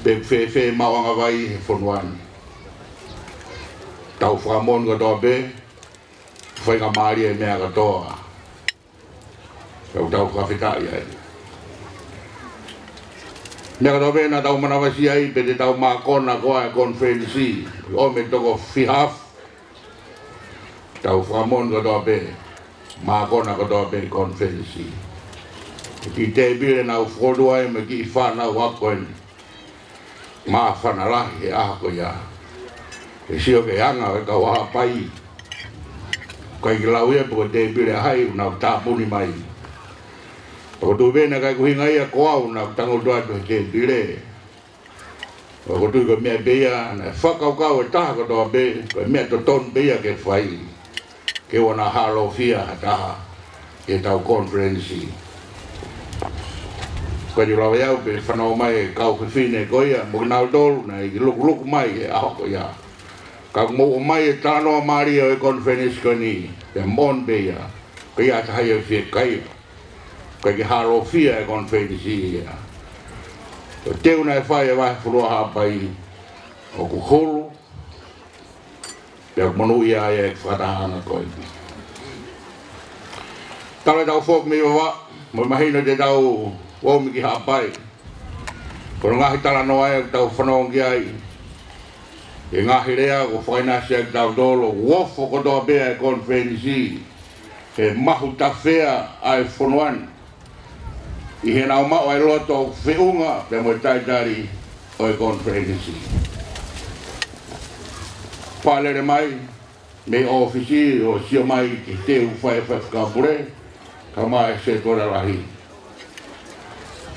Pe fe mawanga vai he whonuani. Tau whakamon katoa pe, whainga maari e mea katoa. Tau whawhitai ai. Mea katoa pe na tau manawasi ai, pe te tau makona koa e konferensi, o me toko whihaf. Tau whakamon katoa pe, makona katoa pe konferensi. Ki te bire nau whodua e me ki whanau wakoeni. Maa whanarahi e ahako ia. E sio ke anga e kau aha pai. Kai ki lau ia puko te pire hai unau tāpuni mai. Pako tu vena kai kuhinga ia koa unau tango tuatu te pire. Pako tu ko mea beia na whakaukau e taha katoa be. Ko mea to ton beia ke whai. Ke wana halo fia taha. E tau konferensi. Ko ni lawa iau pe whanau mai kau whiwhine koia, mo nau tolu na i luku mai e ahoko ia. Kau mo mai e tānoa maari o e konferensi ko ni, pe mon beia, ko ia tahai o whie kai. Ko ki haro whia e konferensi ia. Ko teu na e whai e wahi whurua hapai o kuhuru, pe o manu ia e whatahana koi. Tala tau whok mi wa, mo mahina te tau o mi ki hapai. Kono ngahi tala noa e tau whanong ki ai. E ngahi rea ko whainasi e tau dolo. Wofo kotoa bea e konferensi. E mahu ta whea ai whanuan. I he nau mau ai loto whiunga pe mo taitari o e konferensi. Pālere mai, me ofisi o sio mai ki te uwhai whakapure. Kama se kora lahi.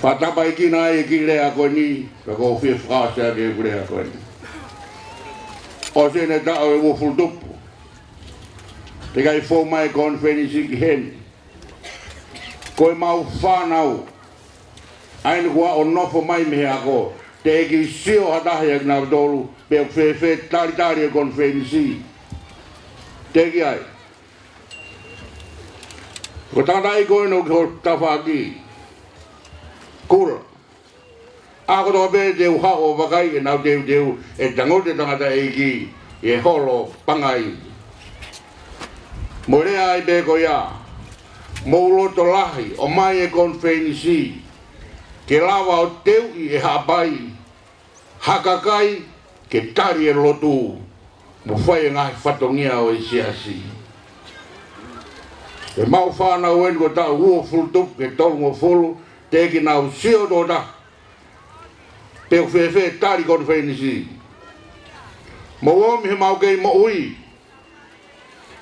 Fatapa ikina e ki lea koe ni, ka ko fie whakasea ke lea koe ni. O se ne tau e woful tupu. Te kai fō mai konferensi ki heni. Koe mau whanau. Aina kua o nofo mai mehe ako. Te eki sio hatahi ak nau tolu. Peo whewhe tari e konferensi. Te eki ai. Ko tātai koe no ki ho tawhaki. Kura. Ako toa pē te uha o wakai e nau teu e tangote tangata eki e holo pangai. Mo rea ai pē ko ia. Mo loto lahi o mai e konferensi. Ke lawa o teu i e hapai. Hakakai ke tari e lotu. Mo whai e ngahi whatongia o e siasi. E mau whanau en ko ta ua fultup ke tolungo fulu. Te ki nau sio do da. Peo whewhe tari konferensi. Mo omi he mau kei mo ui.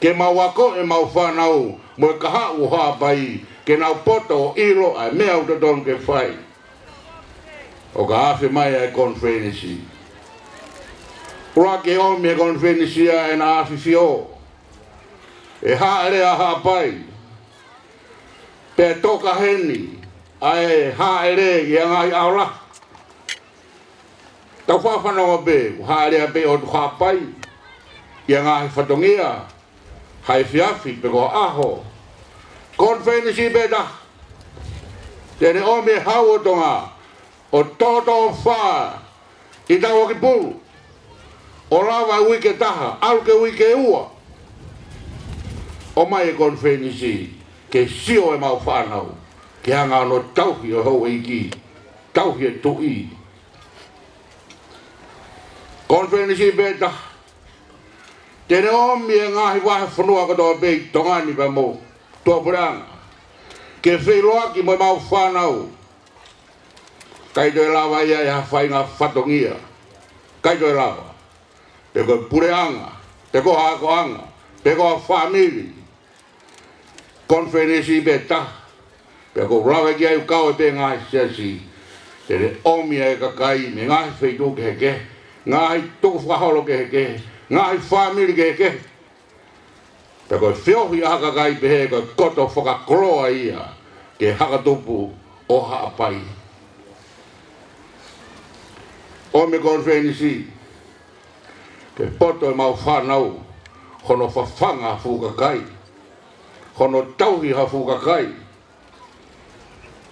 Ke mau wako e mau whanau. Mo e kaha u hapai. Ke nau poto o ilo ai mea u taton ke whai. O ka hawhi mai ai konferensi. Ura ke omi e konferensi a e na hawhi fio. E haere a hapai. Pe toka heni. Ai haere i angai aula. Tau whawhanau be. Haere a be o hapai. I angai whatongia. Hai fiafi pe ko aho. Konferensi be da. Tene omi hau o tonga. O toto wha. I tau ki pulu. O lawa wike taha. Alke wike ua. O mai e konferensi. Ke sio e mau whanau. Ke hanga no tauhi o hau eiki. Tauhi e tui. Konferensi be da. Tene omi e ngahi wahe whanua katoa bei tongani pa mo. Tua puranga. Ke wheiloa ki mo mau whanau. Kai toi lawa ia e hawhai ngā whatongia. Kai toi lawa. Te koe pureanga. Te koe hakoanga. Te koe whamiri. Konferensi be ta. Pe koe rawe ki au kau e pe ngāi siasi. Tene omi e kakai me ngāi wheitu ke heke. Ngāi tuku whaholo ke heke. Ngāi whamiri ke heke. Pe koe whiohi haka kai pe he koe koto whakakroa ia. Ke hakatupu o haapai. Omi konferensi. Ke poto e mau whanau. Hono whawhanga fukakai. Hono tauhi ha fukakai.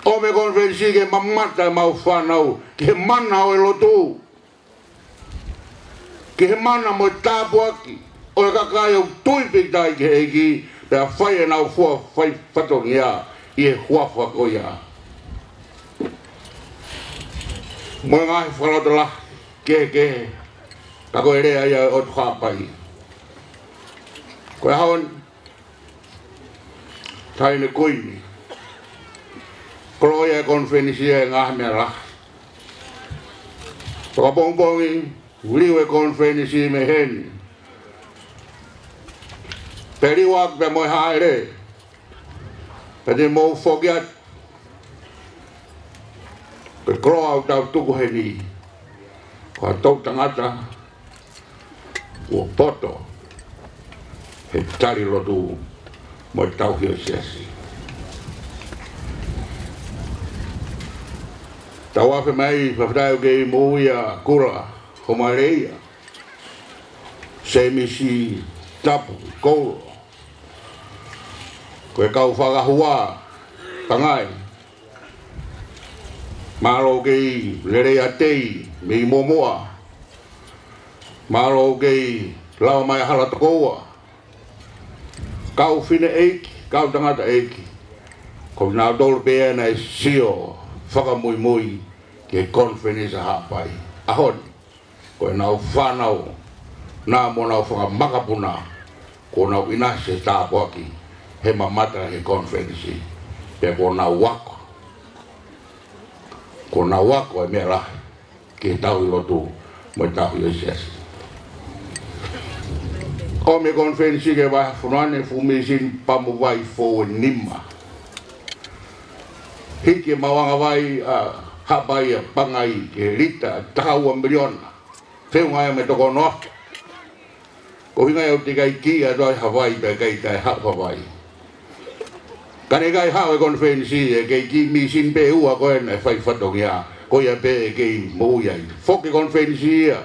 Omi konferensi ke mamata e mau whanau. Ke mana o e lotu. Ke mana mo e tāpuaki. O e kakai au tuipitai ke eki. Pea whai e nau fua whai whatongia. I e huafua ko ia. Mo e ngahi whalotala. Ke. Ka koe rea ia o tuhapai. Koe haon. Taine koini. Kroia e konferensia e ngahi mea lahi. Toka pongpongi. Liu e konferensia me heni. Periwak pe mo e haere. Pete mo fogiat. Pe kroa au tau tuku heni. Koa tau tangata. Ua poto. He tari lotu. Mo e tau hio siasi. Tau afe mai. Whawhai o kei mo ia kura. Homareia. Se misi tapu. Kouro. Koe kau whakahua. Pangai. Malo kei lerea tei. Mi momoa. Malo kei lau mai halatakoa. Kau whine eiki. Kau tangata eiki. Ko nā tolu pēa nei sio. Whakamui mui. Ke konferensa hapai. Ahon. Koe nau whanau. Nā mo nau whakamakapuna. Ko nau inase tāpuaki. He mamata he konferensi. Pea ko nau wako. Ko nau wako e mea lahi. Ke tau i lotu. Mo i tau i esiasi. O me konferensi ke waha whanane fumisin pamu wai fō nima. hiki mawanga vai habai pangai ke rita tahu milion feu ngai me toko no ko hinga yo tikai ki a doi Hawaii pe kai tai Hawaii kane kai ha e conference e ke ki mi sin pe u a ko en fai fatongia ko ya pe ke mo ya foki conference ya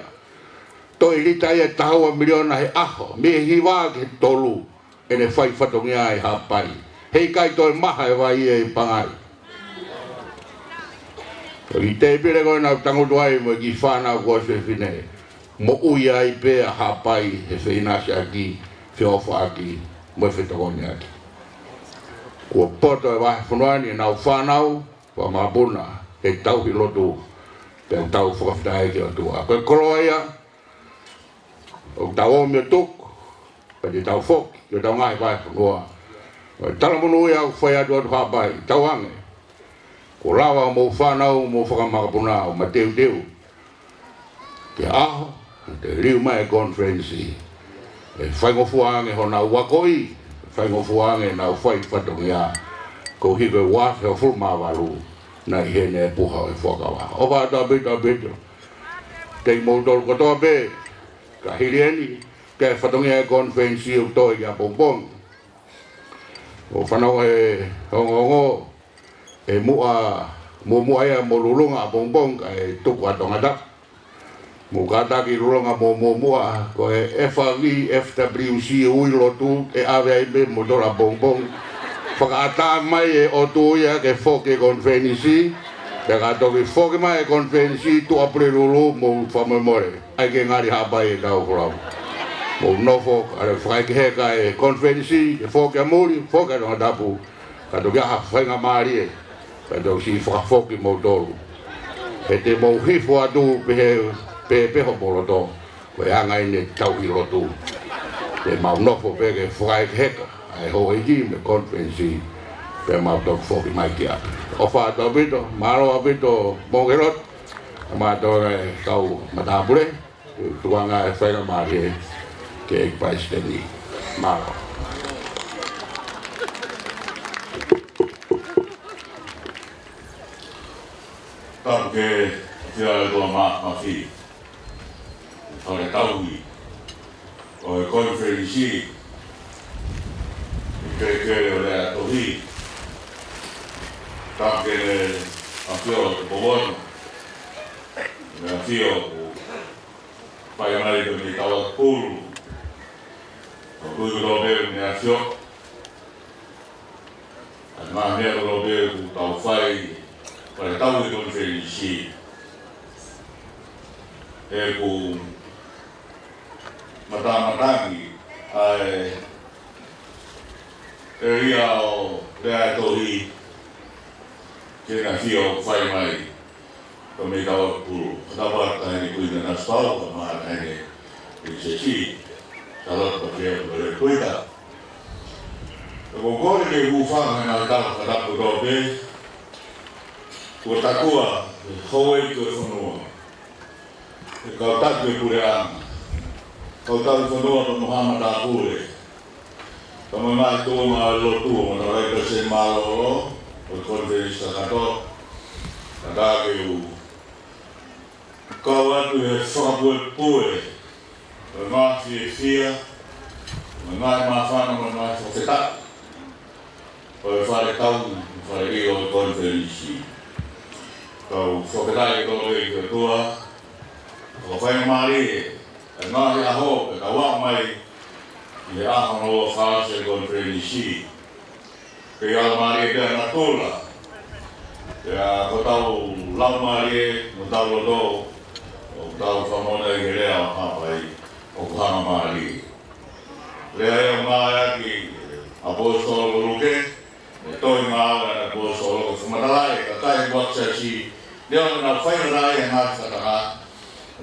to rita ya tahu milion ai aho me hiwa ke tolu ene fai fatongia ai hapai hei kai to maha e vai e pangai i te pere koe nau tango tuai mo ki whanau koe se whine mo ui ai pe a hapai he whinasi aki whiofa aki mo e whetokoni aki kua poto e wahe whanuani e nau whanau wa mabuna e tau hi lotu pe tau whakawhitae ki o tua koe koroa ia o tau omi o tuku pe te tau whoki ki o tau ngai wahe whanua talamunu ia whai atu atu hapai tau ange ko lawa mo whanau mo whakamakapunao ma teu teu ke aho te riu mai conference e whaingofuange ho nau wakoi whaingofuange nau whai whatongia ko hiko e wafe o fulmawaru na i hene e puha e whakawa o whata bito te moutoro katoa pe ka hirieni ke whatongia e conference o toi ki a pompong o whanau e hongongo e mua ia mo lulunga bongbong e tuku atongata mo kata ki lulunga mo mua ko e FRV FWC ui lotu e AVIB mo dola bongbong whakaata mai e o tu ia ke whoke konfenisi pe kato ki whoke mai e konfenisi tu apre lulu mo whamemore ai ke ngari hapai e tau kurau mo nofo are whakai heka e konfenisi e whoke amuri whoke atongatapu kato kia hawhainga maari e Kado si whakafoki mo tolu. E te mo hifo atu peho moloto. Koe angai ne tau i lotu. Te mau nofo peke whakai heka. Ai ho eji me konferensi. Pe mau tok foki mai ki api. O whātua pito, maro a pito mongerot. Mātua e kau matapure. Tuanga e whaina maari ke ek paisteni. Maro. Porque eu dou uma filha, olha tal e o conferência que olha torri, porque a filha do povo, a filha o pai marido me estava puro, o tudo do bem me achou, as mãos do bem o tal pai para tau e conferenci e ku matatangi ai e ia o rea tohi ke na fio whai mai ko me kawa puru katawata hene kuina na stau ka maa hene i se si salot pa fia kore kuita ko kore ke ufanga na tau katapu tope ko takua hoe ko whanua e kau taku e pure anga kau taku whanua no Muhammad Apure ka mai mai tō ngā lotu o na raika se malo o konferensi kato ka tāke u kau atu e whakapue pue o ngā fie fia o ngā mawhana o ngā whaketaka o e whare tau whare i o konferensi kau whakatai ko e te tua, o whainga maari e ngahi aho e ka wā mai i he aha no whaase konferensi. Ke ala maari e pēr na tūla, e a ko tau lau maari e no tau loto, o tau whamona i he rea o hapai o kuhanga maari. Rea e o ngā aki apostolo luke, e toi ngā ala na apostolo ko whamatalai ka kai waksa si Leo na whaina rai e ngāti whataka,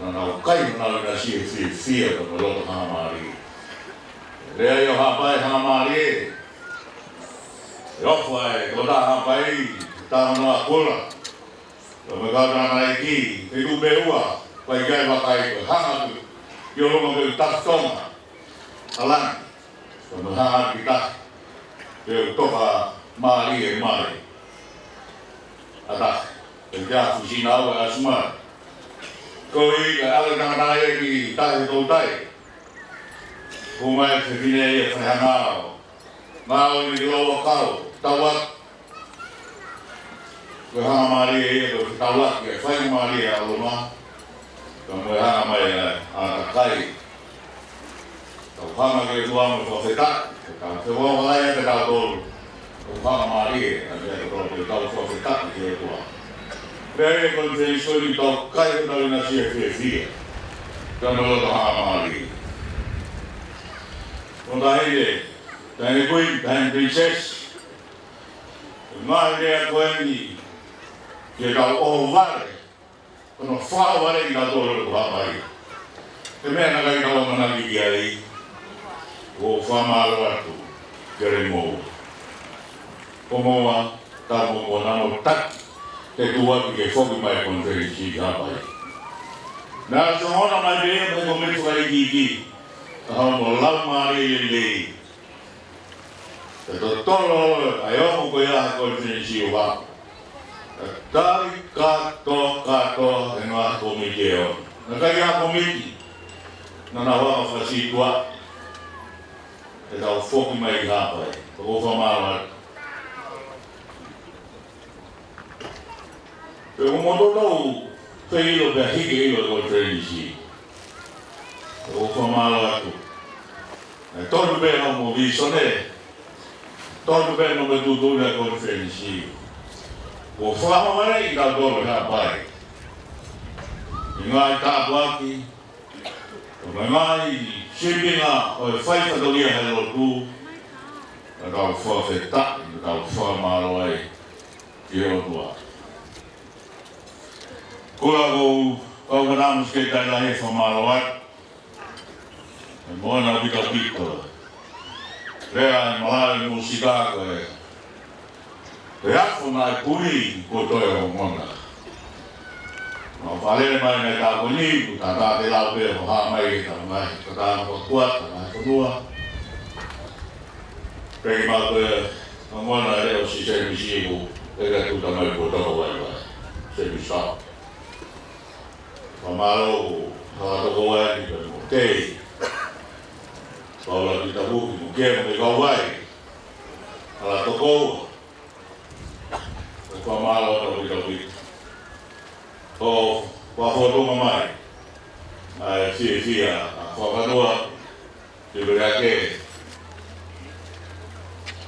na kai na na si e whia ko na loto hanga maari. Rea i o hapai hanga maari e. E ofwa e ko tā hapai, tā noa kura. Ko me kautana e ki, te kupe ua, pai kai wakai ko hanga tu. I o runga me takitonga, alani. Ko me hanga ki taki. Te toka maari e maari. ata ya fusina wa asma ko i ala na ki ta to tai kuma se vine e fa mau ni lo kau tawak ko ha mari e do tawak e fa mari a lo ma ko mo ha mai a kai ko ha ma ke tuam ko se ta ka se wo la e ta do ko ha mari e a do ko ko se ta ke tuam Bene con dei soliti toccai da una CFF, quando lo amari. Quando hai dai qui dai princess, ma le quindi che da ovare, quando fa ovare di ladoro lo amari. E me na ga no na gi ai, o fa malo tu, queremo. Como a ta mo na no tak te tua che fuoco mai conferenci capai. Na sono mai bene per come fare gigi. Ho la mare lì. Te dottore, ayo ko ya conferenci wa. Dai kato e no come io. Na ga come na na wa fa si tua. Te da fuoco mai capai. Ko fa male. Pero como todo pedido de aquí que iba a conferenci. O famalo tu. Todo bem no visione. Todo bem no metudo da conferenci. O famalo é da dor da pai. Ingai tá aqui. O ngai chibina o fai para do dia hello tu. Da fofeta, da famalo é. Eu tua. Kula ko namos ke dai la he famaloat. Mona bika pito. Rea malai musika ko e. Rea fona puri ko to e mona. No vale mai ne ta boni, ta de la pe ho ha mai ta ko kuat ta ko dua. Pe ma ko mona re o si se mi si ko e tu ta mai ko to wa. Se mi sa. Pamalo, kalau kau ni kan, okey. Kalau kita bukan, mungkin mereka awai. Kalau kau, pamalo kalau kita bukan. Oh, pahodo mamai. Sia, pahodo diberiake.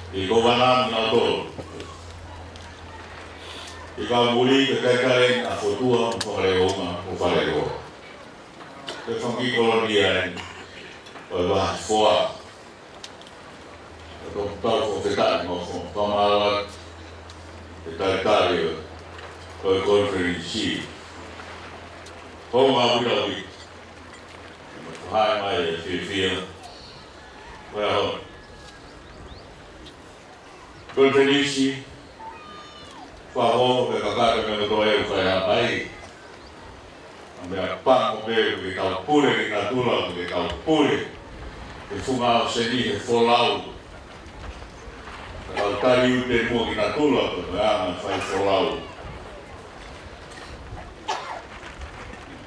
Di kawanan atau ikaw muli kekailan ako tua o farego. Ke fangi kolonian ba foa. Ko tau ko tetan mo pamalat detalitario ko conferenci. Ho ma budawi. Hai mai fia. Well, conferenci Paho ke kakak ke doa yang saya baik. Ambil apa mobil ke kau pule ke natural ke kau pule. Ke funga seni ke folau. Kalau tadi udah mau ke natural ke jangan fai folau.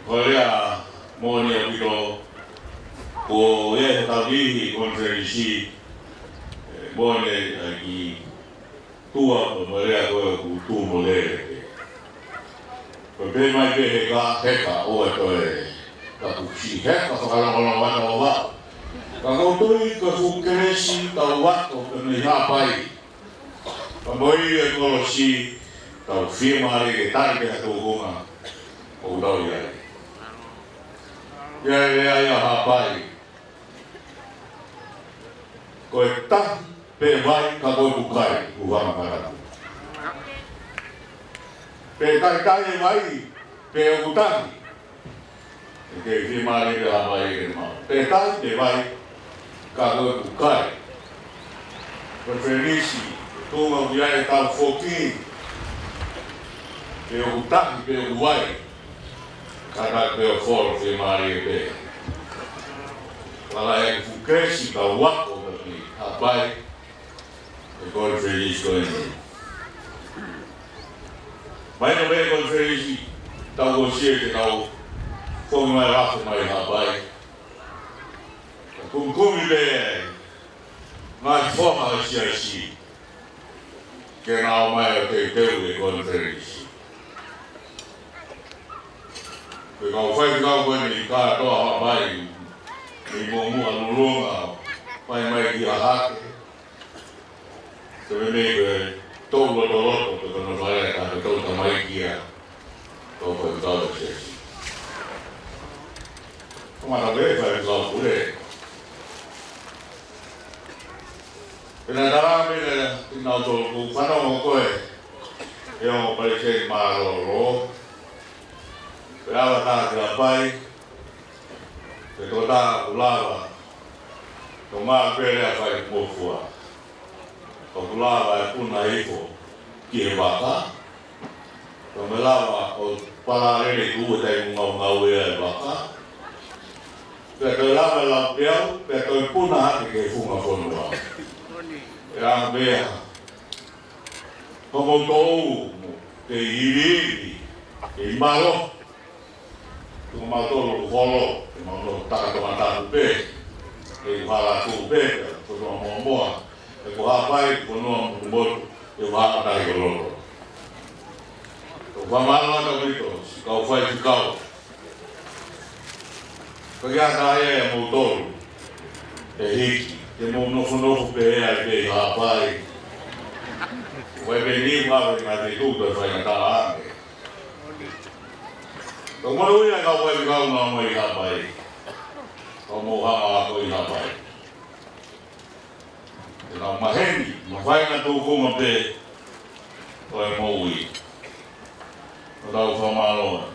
Korea mau ni abilo ko ya tadi konferensi mau ni lagi tua marea ko tu mole ko be mai be ga heka o to e ka pusi heka ka la wa ka no to i ka fu kresi ta wa to ni ha pai ka moi e ko si ta firma re ta ke to goma o da ya ha pai ko ta pe vai ka go bukai uang para pe kai vai pe utang ke firma le ha vai ke ma pe kai pe vai ka go bukai preferisi tu mo viai ta foki pe utang pe vai ka pe for firma le pe wala e fu cresci ka wako per ha vai e conferisco in Mai no me conferensi tau o sia ke tau fongi mai rafa mai hapai. Kumi be ngai foha o sia si. Ke nao mai o te teu e conferensi. Ke kau whai kau koe ni kātoa hapai ni mōmua nulunga pai mai ki a hake. Te me koe tau loto te kono whae ka te tau tamai ki a tau koe kau se. Kumata koe whai kau kure. Pena tara mene tina tōku whanau koe e o pare se maroro. Pe awa tā te apai, te tō tā kulawa, tō mā pere a whai mōfua. Tō kulawa e puna hifo ki he waka. Tō me lawa o pararere kua tei ngau e waka. Pe tō lawa e lau peau, pe tō i puna hake ke funga whanua. E a mea, homo tōu, te iri, e maro. Tū mātoro holo, e mātoro takatoma tāku pē, e whara tū pē, kotoa mōmoa, e ko hapai, konoa mōmotu, e whara tahi o loro. Tō whamara ka wito, si kau whai ki kau. Kakia tāia e mōtoru, e hiki, e mō nofo pē ea e pē hapai. Wai pē ni whawe ngā te tūta whai ngā tā ane. Ko mo ui ka wai ka una mo I hapai. Ko mo ha ko I hapai. E na maheni, mo wai na tu ko mo pe. Ko e mo ui. Ko tau whamaloa.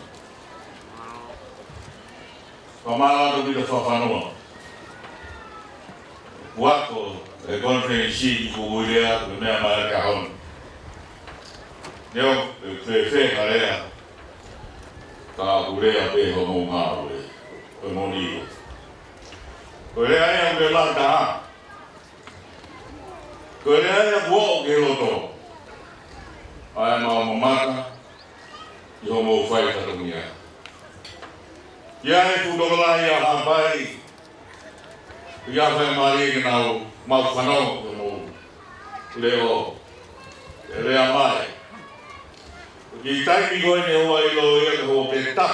Whamaloa tu pita whawhanoa. Wako e conference I kukurea ku mea mai ka hon. Neo e whe ka rea. Ka kurea pe homo ngā ue, koe moni. Koe rea ea me lata ha. Koe rea ea buo ke loto. Ae mao mamata, I homo whai katungia. Ia e tūtokala ia hapai, ia whai maari ke nau mau whanau ke mou. Leo, e rea mai. Ki taimi koe ne hoa I lo ia ke hoa pe ta.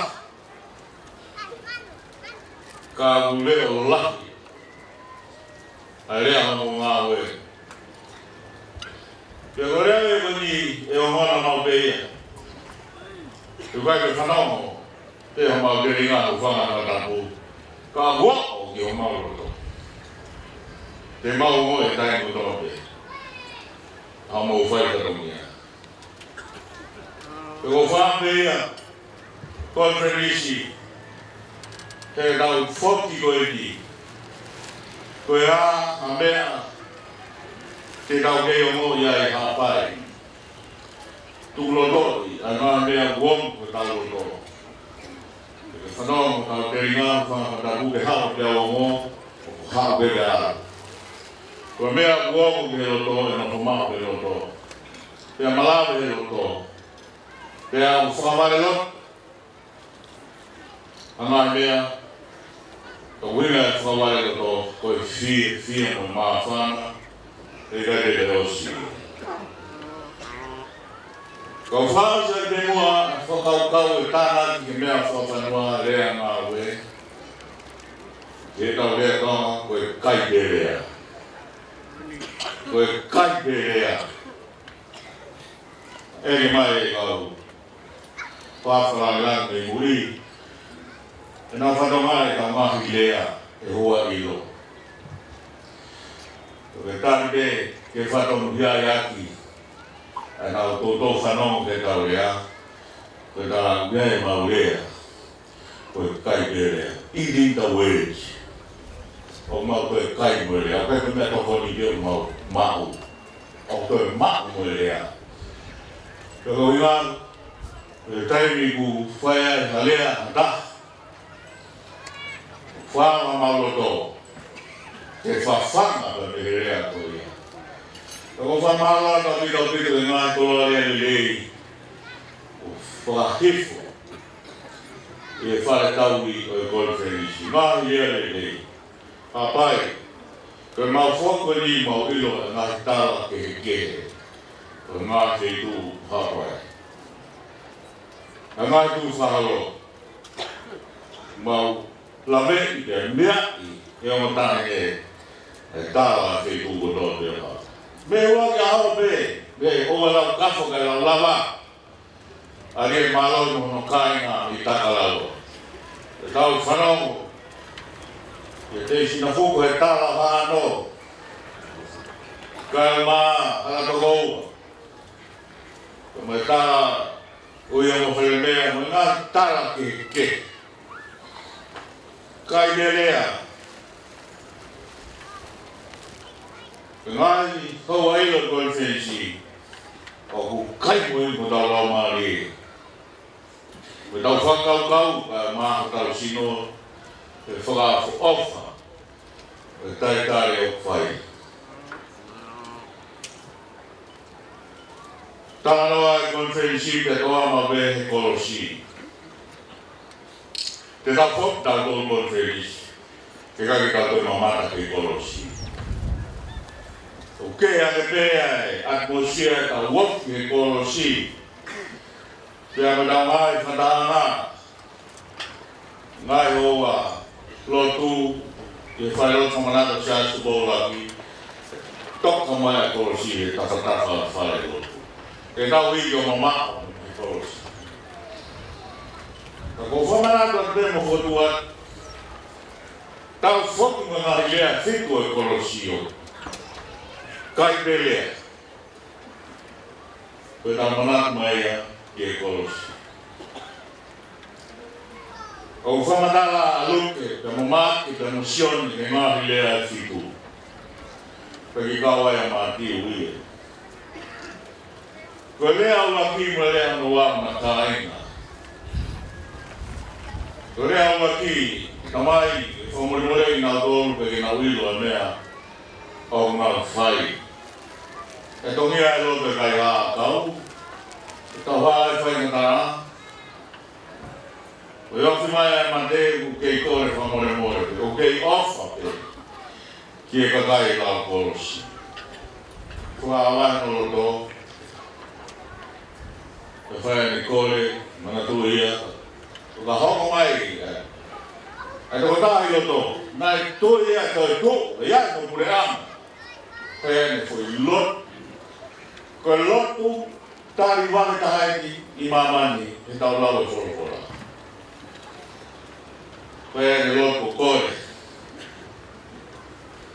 Ka ule o laki. A rea hano ngā ue. Pia ko rea e koni e o hana mau pe ia. Te kai ke whanau te ho mau keri ngā ku whanga na tapu. Ka hua o ki o mau roto. Te mau mo e taimi tono pe. Ha mau whai katongia. Ko whambe ia, konferensi, te tau whoki koe ki. Koe a mea, te tau kei o mo ia e hapai. Tūlotoi, a ngā mea guom koe tau loto. Te whanau mo tau keri ngā whanau ke hao te au mo, o hao ke ara. Koe mea guom ke loto, e no whamau ke loto. Pea malawe ke loto. Pea o whakamare lo, angā mea, ka wina e whakamare lo tō koe whia no mā whana, e kai te osi. Ka whāsa te mua, whakaukau e tāna ki ke mea whakanua rea ngā ue, e tau rea kama koe kai te rea. Koe kai te rea. Eri mai e kau. Whawhara me muri. E nā whakamare ka mahi lea e hoa ilo. Koe tāri te ke whatamu hia iaki. E nā tōtō whanau ke tau rea. Koe tāra mea e mau lea. Koe kai te rea. Eating the words. O mau koe kai mo lea. Koe koe mea tokoni ke o mau. O koe mau mo lea. Koe iwan. E taimi ku whaia e halea hata. Whaama mauloto. Te whawhanga ka me rea koe. Ko whamala ka pita pita e ngā tola rea ni lei. whakahifo e whare tauri o e konferensi. Mahi ea lei. Hapai, koe mau whoko ni mau ilo e ngahi tala kehe. O ngā te tū hapai. A ngā tū whahalo. Mau lawe i te mea i o matane e tāla te tū koto te hā. Me hua ki hao pe, me o lau kafo kai lau lava. A ke mālau no hono kāinga i takalau. E tau whanau. E te sina fuku he tāla whāno. Kai mā ala tokoua. Ka mai tāla uia mo whare mea mo ngā tāla ke. Kai me lea. Ngāi hawa ilo konferensi. O ku kai mo i mo tau lau maari. Me tau whakau maha tau sino e whakaafu ofa e taitare o whai. Tānoa e konferensi te toama be he kolosi. Te tau whok tau tō konferensi. Ke kake tau tō mamata ke kolosi. O ke ane pēa e atmosia e tau wofi he kolosi. Pea me tau mai whatanga. Ngai hoa lotu e whaero whamanata se asu bōlaki. Toka mai a kolosi e takataka whae lotu. E tau hiki o mamako e kolosi. Ka ko whamanata te mo whotua. Tau whotu me ngahi lea whitu e kolosi o. Kai te lea. Koe tau manatu mai a e kolosi. O whamanala a luke, te mamaki, te nosioni, te ngahi lea e whitu. Peki kawai a māti uie. Koe lea ula ki mo lea no wama kāinga. Koe lea ula ki, tamai, e whamoremore i ngā tōru peki ngā uilo a mea o ngā whai. E tongia e lote kai hā kau, e tau hā e whai ngā tāna. O yoki mai e mante ku kei kore whamoremore, o kei ofa pe, ki e kakai lau kolosi. Kua awai no loto, e whai ni kore, mana tuia, o ka hoko mai, e toko tahi loto, nai tuia toi tu, e iai no pure ama. Whai ni fui lot, koe lotu, tari wane tahaiki i mamani, e tau lau e wholokora. Whai ni loto kore.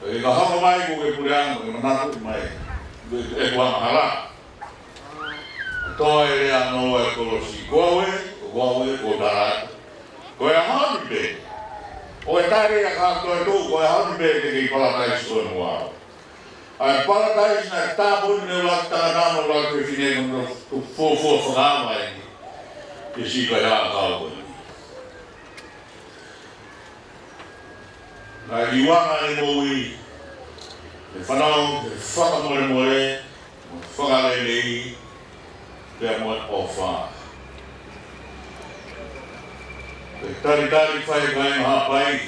E ka hoko mai ku ke pureanga, ke manatu mai, e kua mahara. Toa e rea no e kolosi koe, ko tarata. Ko e honi pe. O e tare a kātoe tū, ko e honi pe te ki Paradise koe mua. A e Paradise na tāpuni ne ulaki tānama ulaki e whine no tu fōfō whakāma e ni. Ke si kai haa kāu koe. Nā iwanga e mōi, e whanau, e whakamore, whakalelei, pia moe o wha. E tari whai kai maha pai,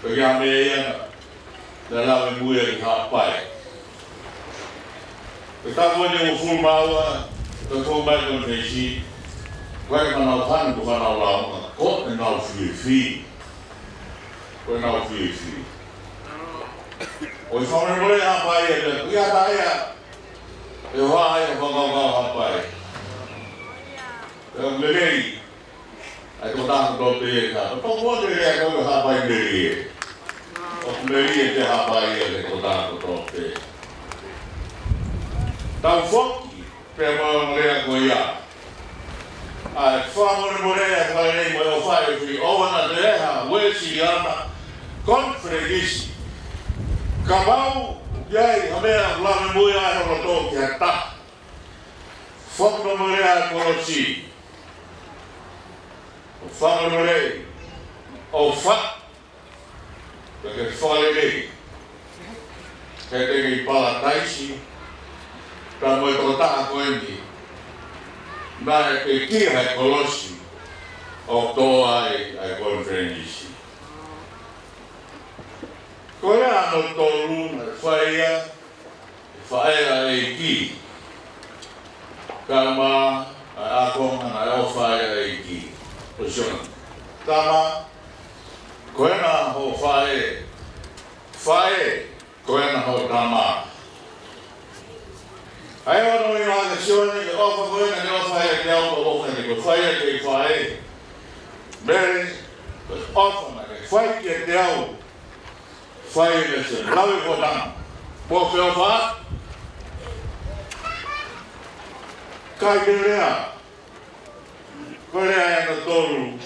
pe kia me e ana, te lawe muia ki ha pai. E tāpua ni o full maua, te tō mai konfesi, kai whanau tanu ku whanau launga, ko e nau whiwhi. Koe nau whiwhi. O i whamere hapai e te kia taia, e hoa e whakau hapai. E merei, ai tō tāku tō te e ka. Tō mō te rea kau hapai merei e. O merei e te hapai e tō tāku tō te. Tau whoki, pēr mō rea koe ia. Ai whamore morea kai nei mo o whai ui o wana te reha, wesi ana, konferenisi. Ka mau, iai, hamea, lame mui ai hono tō ki a ta. Whakno morea kolosi. O whakno morea, o whak, ke whalelei. Ke te ki Paradise, ka mo e tō taha koe ni. na e ki hai kolosi o to ai konferensi. Ko ia no tolu na whaia e ki. Kama ako na o whaia e ki. O siona. Kama koe na ho whae. Whae koe na ho tama. Ai ono i mga siona ke ofa koe na ne o whaia ke auto ofa ne ko whaia ke whae. Mere ofa na ke whae ke te au. Whae ne se lawe ko tama. Po whio wha. Kai ke rea. Koe rea e na toru.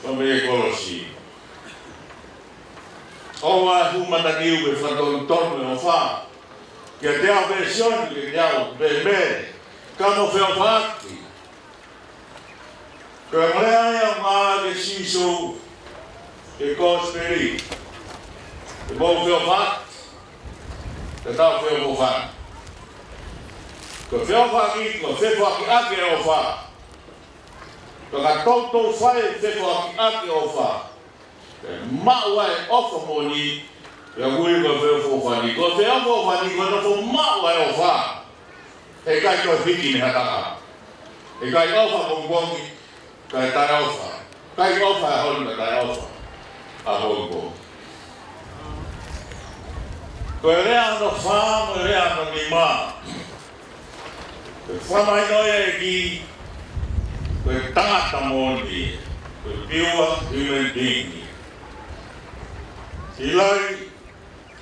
Kame e kolosi. Owa humata niu e whatonu tonu e o wha. Kia te au versioni ke te au bebe. Kamo whio whaki. Koe marea ia maa ke siso e kosperi. E mo whio whaki. Te tau whio whaki. Ko whio whaki, ko whio whaki ake o wha. Ko ka tautou whae whio whaki ake o wha. Maua e ofa moni, e agui ko whio whaki. Ko whio whaki, ko nofo maua e o wha. E kai ko whiki ni hataka. E kai ofa bongbongi, kai tai ofa. Kai ofa e honi kai ofa. A bongbongi. Ko e rea no wha, mo e rea no ni maa. Ko whamai noia e ki, ko e tangata moni, ko e piua human being.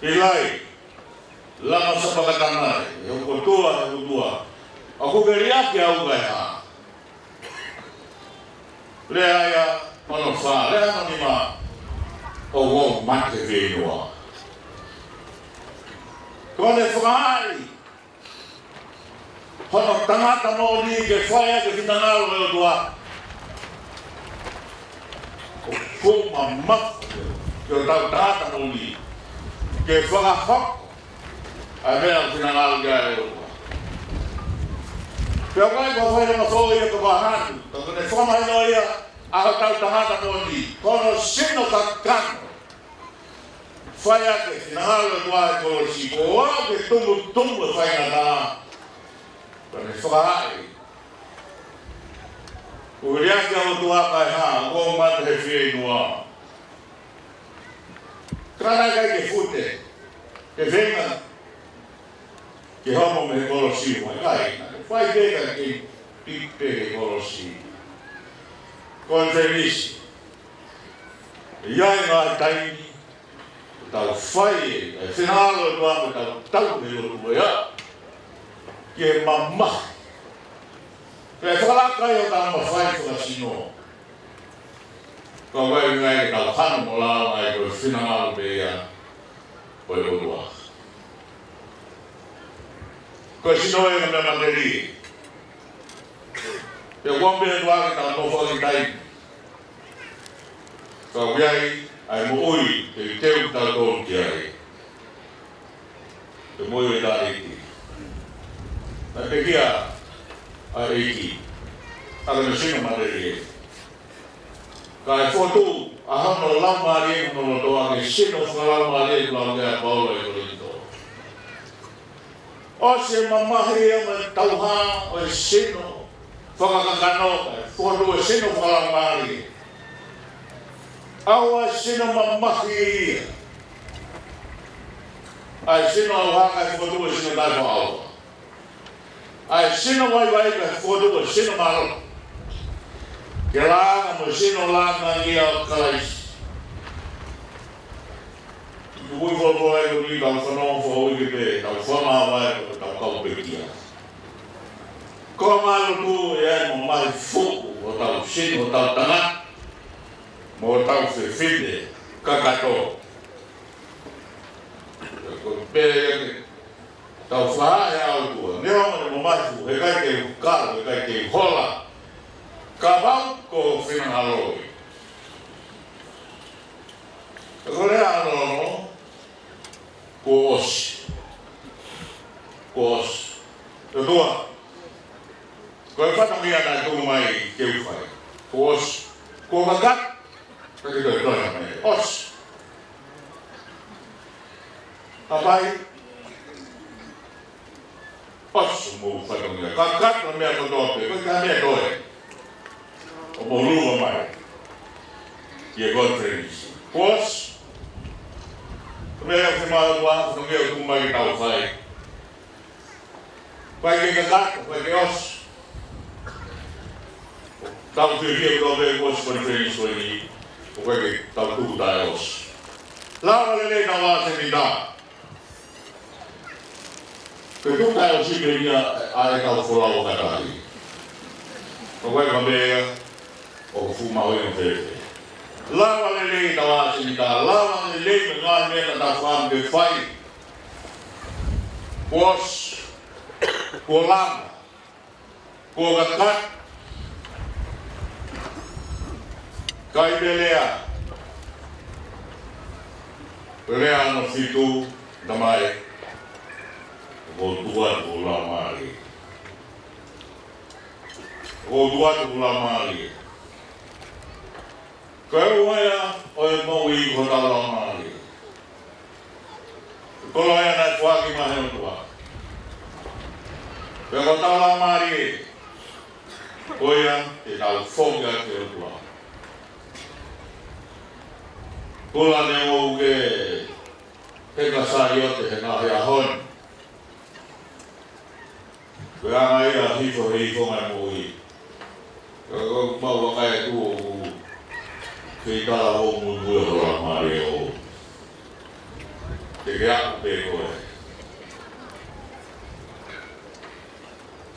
Ilai, lama sa pagkatanay, yung kultura, yung kultura. Ako geriak ya au gaya. Lea ya, ano fa, lea manima, o wong mate venua. Kone whai, hono tangata mo ni ke whaia ke whitangaro me o tua. O kuma mak, ke o tau tangata mo ni, ke whakahok, a mea o whitangaro ke a e o tua. Pea kai ko whaia ma tō ia ka wahanu, ka kone whamai no ia, a ho tau tangata mo ni, kono sino ka kano. Whaia ke whitangaro e tua e kolosi, ko wao ke tumu e whaia na Kone whakahai. Uriaki au tua kai ha, o mata he whiei noa. Krana kai ke fute, ke venga, ke homo me kolosi mai kai. Whai peka ke pipe ke kolosi. Konferisi. Iai ngā taini, tau whai e whenalo e tua me tau me uru ia. Ke mamma. Pea whalakai o tāna mawhai whakasino. Ka wai ngai e tau hanu mo lao ai koe whinangalo pe ia koe urua. Koe sino e me materi. Pea wambe e tuake tāna mawhaki tai. Ka wiai ai mo ui te teu tau tōru ki ai. Te moi e tā eki. Na te kia a eki, a ka nasino mareri e. Ka e whotu a hano lau maari e kuno toa ke sino whalau maari e kuno ngea paula e kuno. O se mamahi e me tauha o e sino whakakakano, e whotu e sino whalau maari. Aua sino mamahi e. Ai sino au haka e whotu e sino tai whaau. Ai sino wai ka foto ko sino malo. Ke la mo sino la na ia Christ. Ui fo ai ko ni ka fono fo ui ke ka forma vai ka ka pekia. Ko malo tu e mo mai fu o ta sino ta tana. Mo ta se fide ka to. Ko pe tau wha e au tua, neo me mo maifu, he kai ke karo, he kai ke hola, ka wau ko whinangaroi. E kore anono, ko osi. E tua, Koe whatangia nai tungu mai ke uwhai. Ko os. Ko kakat. Kaki koe toina mai. Os. Apai. Os mo whatangia. Kakat na mea kotope. Koe ka mea koe. O mo luwa mai. Ia conference. Os. Mea se maa tua, se mea tu mai tau whai. Pai ke kakat, pai ke os. Tau te ria kua vei os conference koe ni. O pai ke tau tuku tae os. Lawa lelei na wā se ni tā. Ke tuku tae os ike nia ae kau whorau o katari. O pai ka mea o ku fuma hoi o whewhe. Lawa lelei na wā se ni tā. Lawa lelei me ngā mea na wham ke whai. Os. Ko langa. Ko kakat. Kai belea. Pelea no fitu damai. Ko tuan ko la mari. Ko tuan ko la mari. Kai waya o mo i ko la mari. Ko la ya na fuaki ma he tua. Pero la mari. Oya e tal fonga ke tua. Kula ne o ke ka saio te na ya hon. Kua mai a hifo mai mo i. Ko ma wa kai tu ke ta o mo mo la mari o. Te ga pe ko e.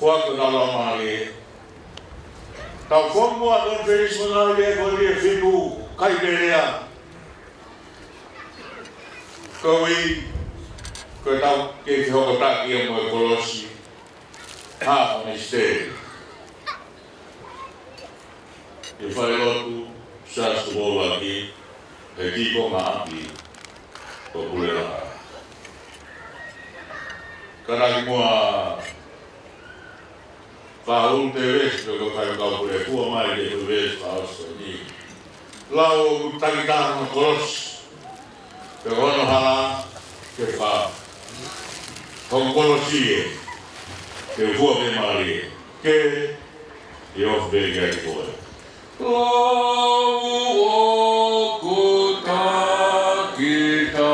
Quando na mari. Tau fomo a don feliz na le ko le fitu kai belea. Koi ko tau ke ho ta ki mo kolosi. Ha mistério. E fai lotu sa sto aqui. E di com a aqui. O pulera. Cara mo a Faun te ves que kai ka pule fu mai de ves pa os ni. Lau tangita no kolos. Pero no hala que fa. Con kolosie. Que fu be mari. Que yo be ga ko. O kuta kita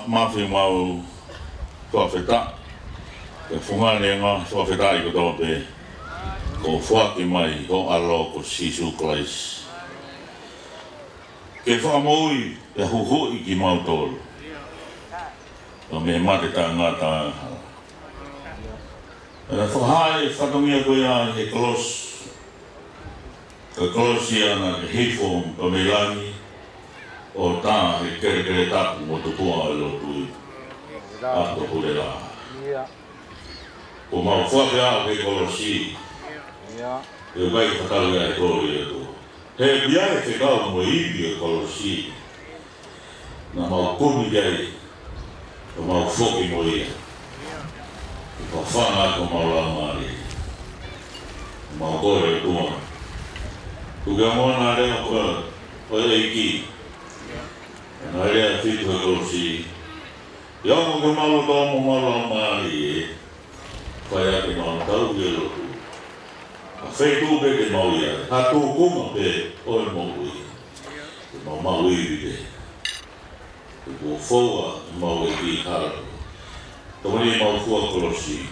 mafi mau ko feta e funga le nga so feta I ko tope ko fuaki mai ko alo ko sisu Christ ke fa moi e huhu I ki mau tol o me mate ta ngata e fa hai fa tomia ko ya e close ya na hifo o melani o tā he kere tapu mo tupua e lotu a to pule la. O mau whake au ke kolosi. E kai whakalu e kori e to. He bia e whekau mo ibi e kolosi. Na mau kumi gai. O mau whoki mo ia. O whanga ko mau la mari. O mau kore e tua. Tuka mona rea ko e iki. Na rea fitu e kolosi. Ia mo ke malo tomo malo mari e. Whai ake mau tau ke lotu. Fei tu pe ke mau ia, ha tu kuma pe o e mau ia. Ke mau ia pe. Ke kua foa mau ia ki hara. Tawani mau fua kolosi.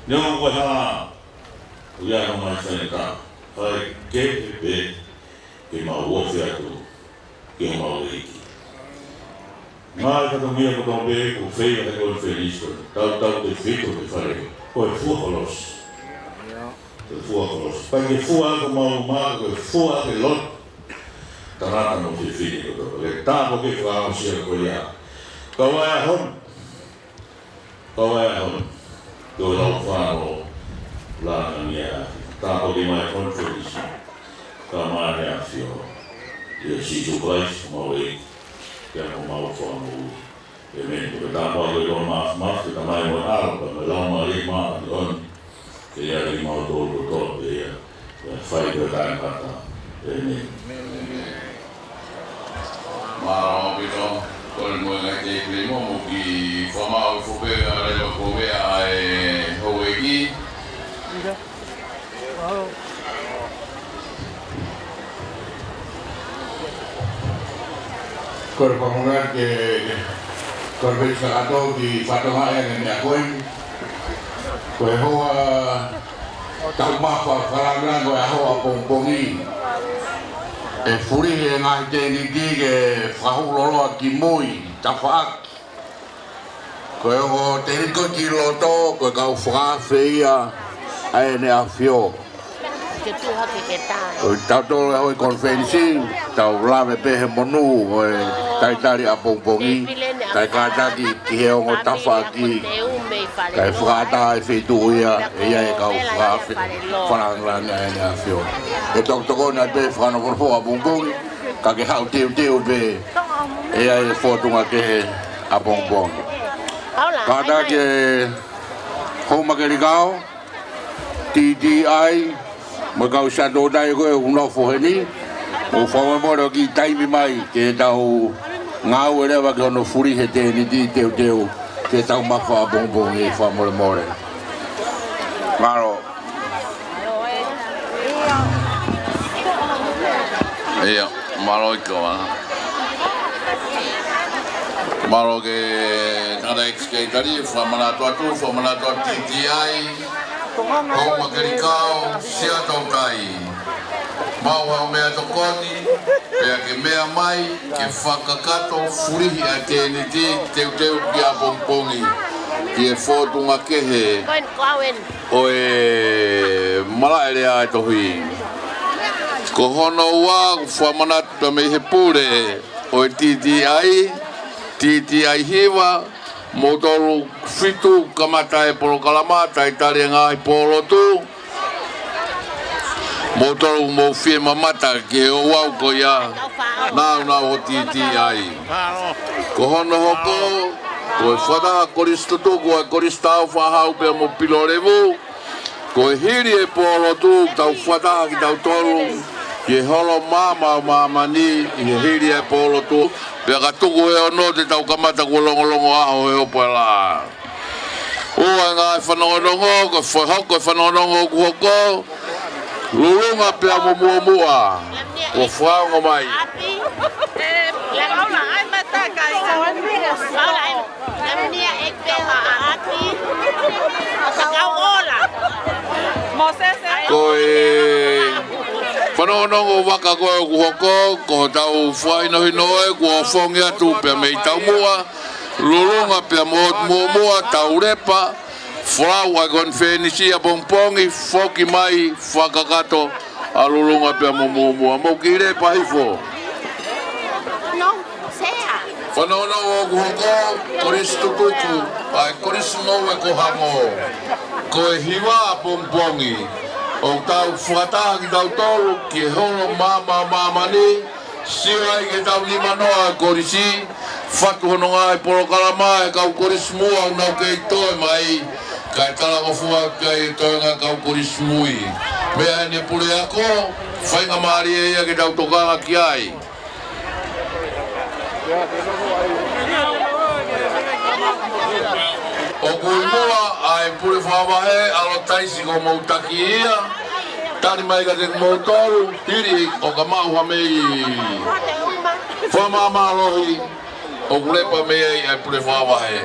Nyango kwa ha, ia no mai wheneka. Hai ke pe, ke mau wofi atu, ke mau ia ki. Ngā e katamia ko tau pe, ko whei a ko e whenista. Tau te whito te whare. Ko e fua kolosi. Pai ke fua ko mau ma ko fua ke lot tarata no te fini ko le ta ko ke fa o sia ko ia ko wa hon ko lo fa o la mia ta ko ke mai conference ka ma ya fio ye si tu Christ mo we ke mo mau fo mo e men ko ta pa ko ma ta mai mo ala ko la ma ri ma on ia ri mau tolu to ia fai ko ta kata ini Maro pito kol mo nga te primo mo ki fama o fobe ale lo kobe ai hoegi Kor pamungan ke korbe sakato di fatonga yang ni akoin ko hoa tau mapa faranga ko hoa pongpongi e furi e ngai te ni ke whahulolo ki mui tawhaak ko ho te riko ki loto ko kau whakawhia ai ne a fio Ke tu hake ke tā. ko tau tole hoi konferensi tau lawe pehe monu hoi taitari a pongpongi tai kātaki ki he ongo tawhaaki kai whakata e whetu ia e ia e kau whanangrani a ene a whio. E toko na te whanawharfo a pongpongi ka ke hau teo pe e ia e whotunga ke he a pongpongi. Kāta ke houmakeri kau TTI mo kau sato dai koe unofo heni o whamamoro ki taimi mai ke tau ngau e rewa ke ono furi he te ni ti teo ke tau mawha a bongbong e whamore. Maro. Ia, maro i koa. Maro ke kada ekskatari, whamanato atu, whamanato TTI, Hau makarikao, sia tau tai. Mau hau mea tokoni, pea ke mea mai, ke whakakato, furihi a TNT, teu ki a pongpongi. Ki e whotunga kehe, o e malaerea e tohi. Ko hono ua, whamanatu pa me he pure, o e TTI hiwa, motoru fitu kamata e polo kalama tai tari ngā i polo tu motoru mo fie mamata ke o wau ko ia nau o TTI ko hono hoko ko e whataha koristotu ko e koristau whahau pe mo pilorevu ko e hiri e polo tu tau whataha ki tau toru ye holo mama ni ye hiri e polo tu pea ka tuku e ono te tau kamata kua longolongo aho e opo e la. Ua ngā e whanongonongo, ko whahoko e whanongongo ku hoko, lulunga pea mo mua, ko whaongo mai. Laula ai mataka i Laula ai lamnia e peha api. Sakau ola. Mosese. Ko e whanongonongo waka koe ku hoko, ko tau whaino hinoe, ko whongi atu pea mei tau mua, lulunga pea mua tau repa, whau ai konfenisi a pongpongi, whoki mai, whakakato, a lulunga pea mua, mauki repa hifo. Whanongonongo ku hoko, koristu tuku, ai koristu noue ko hango, ko e hiwa a pongpongi, o tau whataha ki tau tolu ki holo mama ni siwa i ke tau lima noa korisi whatu hono ngā i polo kalama e kau korisi mua o nau kei toi mai kai talako fua kei toi ngā kau korisi mui mea ene pule ako whainga maari e ia ke tau tokanga ki ai o kui mua ai pule whawahe alo taisi ko mautaki ia Tani mai ka te motoru, hiri o ka mau mei. Wha mamarohi, o kulepa mei ai pule whawahe.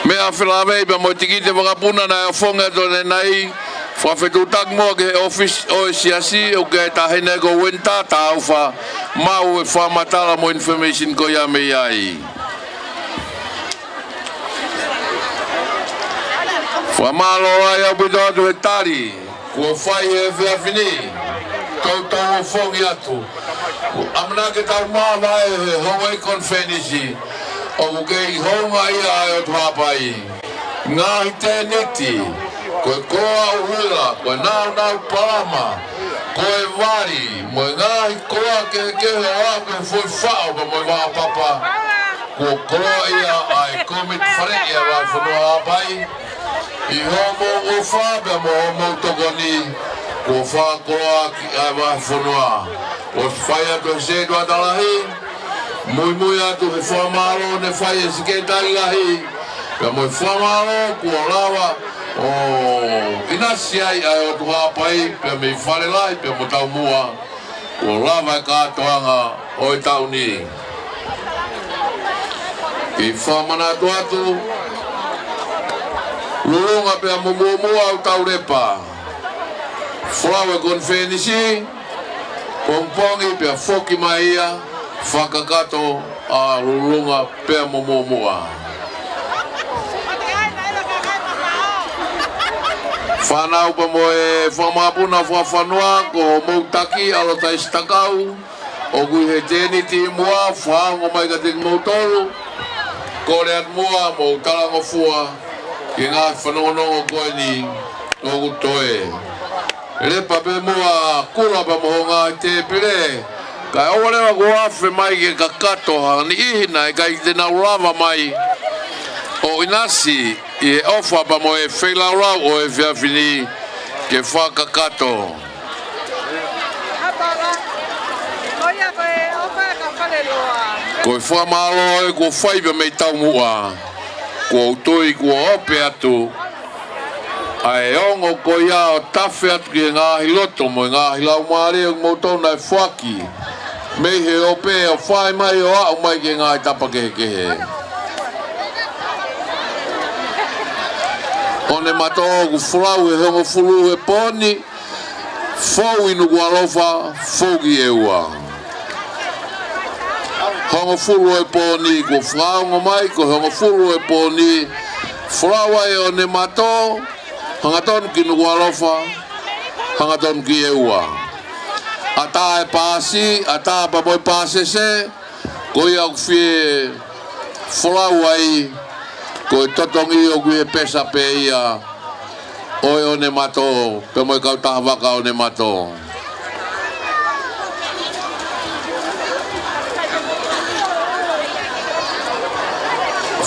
Mea whilamei pa mo tiki te whakapuna na e whonga tone nei, whawhetu takmoa ke office o e siasi, o ke tahene ko wenta, ta auwha mau e whamatala mo information ko ia mei ai. Whamalo ai au pito atu e tari, kua whai e whiawhini, tau o whongi atu. Amana ke tau māwa e Hawaii Conference, o kukei honga ia ai o tuhapai. Ngahi te niti, koe koa uhila, koe nau palama, koe wari, moe ngahi koa ke keho ape fui whao pa moe waa papa. Kua koa ia ai komit whare ia wai whanua apai. I homo o whāpea mo homo tokoni, ko whākoa ki ai wai whanua. O whai atu e sedu atalahi, mui atu he whamaro ne whai e siketari lahi. Pea moi whamaro kua rawa o inasi ai ai o tuhapai, pea mei whare lai, pea mo tau mua. Kua rawa e kātoanga o e tau ni. I whamana atu Lurunga pea mumuamua au taurepa. Flower Conference, Pongpongi pea foki maia, whakakato a lurunga pea mumuamua. Whanau pa moe whamapuna whawhanua ko moutaki alo tais takau, o kui he tēni ti mua, whaango mai ka te motoru, kore at mua mo talango fua, ki ngā whanongonongo koe ni o kutoe. Lepa pe mua kura pa moho ngā te pire. Kai awarewa ko awhi mai ke kakato hangani ihina e kai te naurawa mai. O inasi i e ofa pa mo e whailaurau o e whiawhini ke whakakato. Ko e whamalo e ko whaipa mei tau mua. Ko utoi ko ope atu ai ongo ko ia o tawhi atu ki ngā hiloto mo ngā hilau maare o motona e whaki mei he ope o whai mai o au mai ki ngā tapa kehe one mato ku fulau e hongo fulu e poni fau inu ku alofa fogi e ua hongo fulu e poni ko whaongo mai ko hongo fulu e poni flawa e o ne mato hangaton ki nuku alofa hangaton ki e ua ata e pasi ata pa moi pasese ko ia ku fie flawa i ko e totongi o ku e pesa pe ia o ne mato pe moi kau tahawaka o ne mato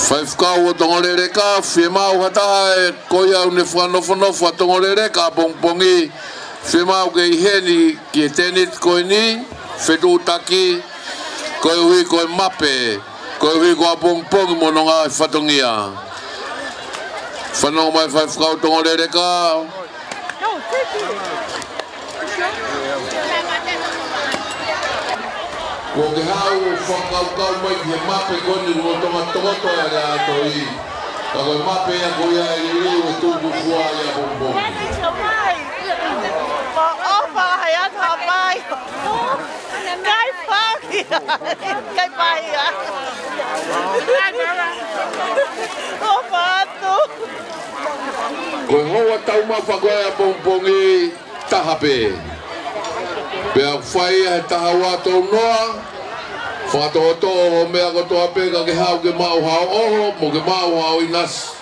Whaifkau o tongorere ka, whiemau hata e koia une whanofonofa tongorere ka pongpongi whiemau ke iheni ki e tenit koe ni, whetu taki, koe hui koe mape, koe hui koe pongpongi mono ngā whatongia. Whanau mai whaifkau tongorere ka. Ko ke hau whakaukau mai ki he mape koni mo tonga tokoto e rea ato i. Ka koe mape ia ko ia e riu e tūku fua ia bombo. Ko ofa hai ata mai. Kai whaki. Kai paia. Ofa atu. Koe hoa tau mawhakoe a bombongi tahape. Pea whai he taha wato noa, whatoto o mea ko toa peka ke hau ke mau hao oho, mo ke mau hao i nasi.